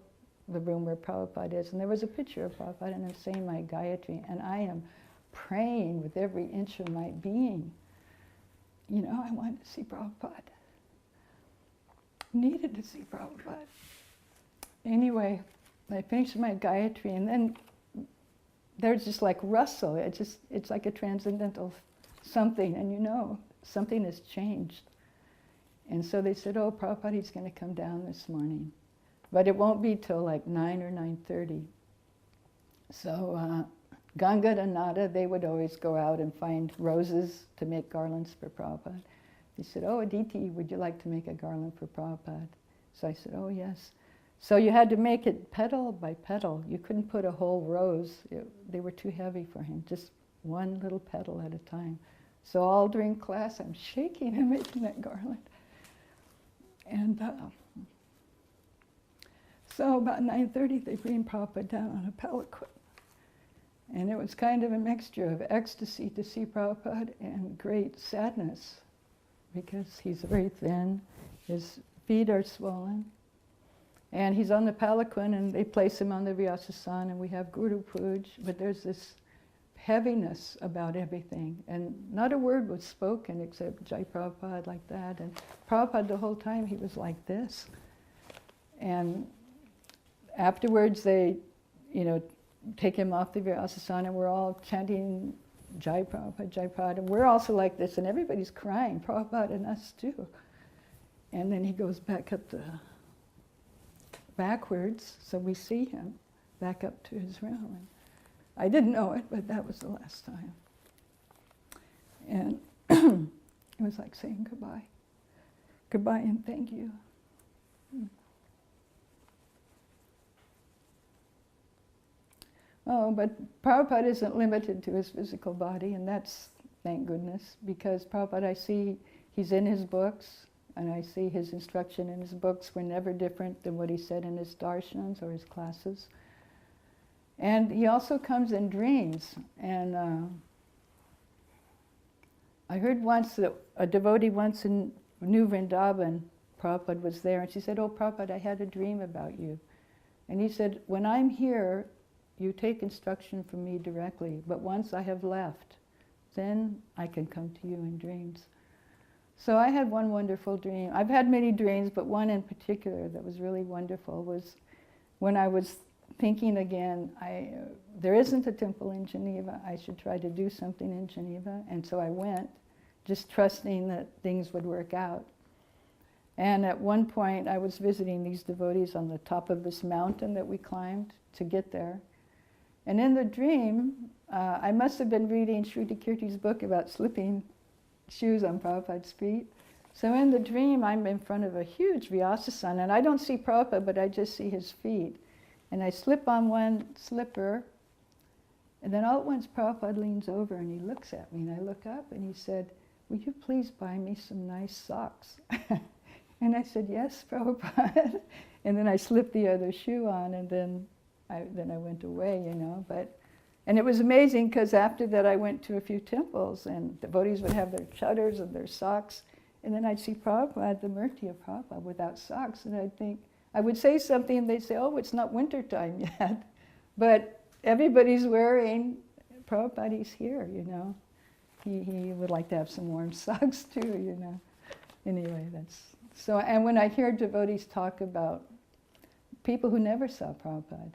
the room where Prabhupada is. And there was a picture of Prabhupada, and I'm saying my Gayatri, and I am praying with every inch of my being. You know, I wanted to see Prabhupada. Needed to see Prabhupada. Anyway, I finished my Gayatri, and then they're just like rustle. It's like a transcendental something, and you know, something has changed. And so they said, oh, Prabhupada's going to come down this morning. But it won't be till like 9 or 9:30. So Ganga and Nada, they would always go out and find roses to make garlands for Prabhupada. They said, oh, Aditi, would you like to make a garland for Prabhupada? So I said, oh, yes. So you had to make it petal by petal. You couldn't put a whole rose. They were too heavy for him, just one little petal at a time. So all during class, I'm shaking and making that garland. And so about 9:30, they bring Prabhupada down on a palanquin. And it was kind of a mixture of ecstasy to see Prabhupada and great sadness, because he's very thin, his feet are swollen, and he's on the palanquin, and they place him on the Vyasasana, and we have Guru Puj, but there's this heaviness about everything, and not a word was spoken except Jai Prabhupada, like that, and Prabhupada the whole time he was like this. And afterwards they, take him off the Vyasasana, and we're all chanting Jai Prabhupada, and we're also like this, and everybody's crying, Prabhupada and us too. And then he goes back up backwards, so we see him back up to his room. And I didn't know it, but that was the last time. And it was like saying goodbye. Goodbye and thank you. Oh, but Prabhupada isn't limited to his physical body, and that's, thank goodness, because Prabhupada, I see he's in his books, and I see his instruction in his books were never different than what he said in his darshans or his classes. And he also comes in dreams. And I heard once that a devotee once in New Vrindavan, Prabhupada was there, and she said, oh, Prabhupada, I had a dream about you. And he said, when I'm here, you take instruction from me directly, but once I have left, then I can come to you in dreams. So I had one wonderful dream. I've had many dreams, but one in particular that was really wonderful was when I was thinking again, there isn't a temple in Geneva. I should try to do something in Geneva. And so I went, just trusting that things would work out. And at one point, I was visiting these devotees on the top of this mountain that we climbed to get there. And in the dream, I must have been reading Shruti Kirti's book about slipping shoes on Prabhupada's feet. So in the dream, I'm in front of a huge Vyasasana, and I don't see Prabhupada, but I just see his feet. And I slip on one slipper, and then all at once Prabhupada leans over and he looks at me, and I look up and he said, will you please buy me some nice socks? And I said, yes, Prabhupada. And then I slipped the other shoe on, and then I went away, and it was amazing because after that I went to a few temples, and devotees would have their chatters and their socks, and then I'd see Prabhupada, the Murti of Prabhupada, without socks, and I'd think, I would say something and they'd say, oh, it's not winter time yet. But everybody's wearing, Prabhupada's here, He would like to have some warm socks too, Anyway, that's, so, and when I hear devotees talk about people who never saw Prabhupada,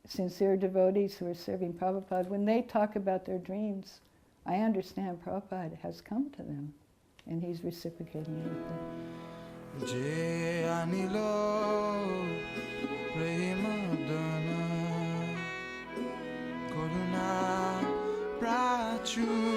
sincere devotees who are serving Prabhupada, when they talk about their dreams, I understand Prabhupada has come to them, and he's reciprocating with them. Je anilo premadana koruna prachur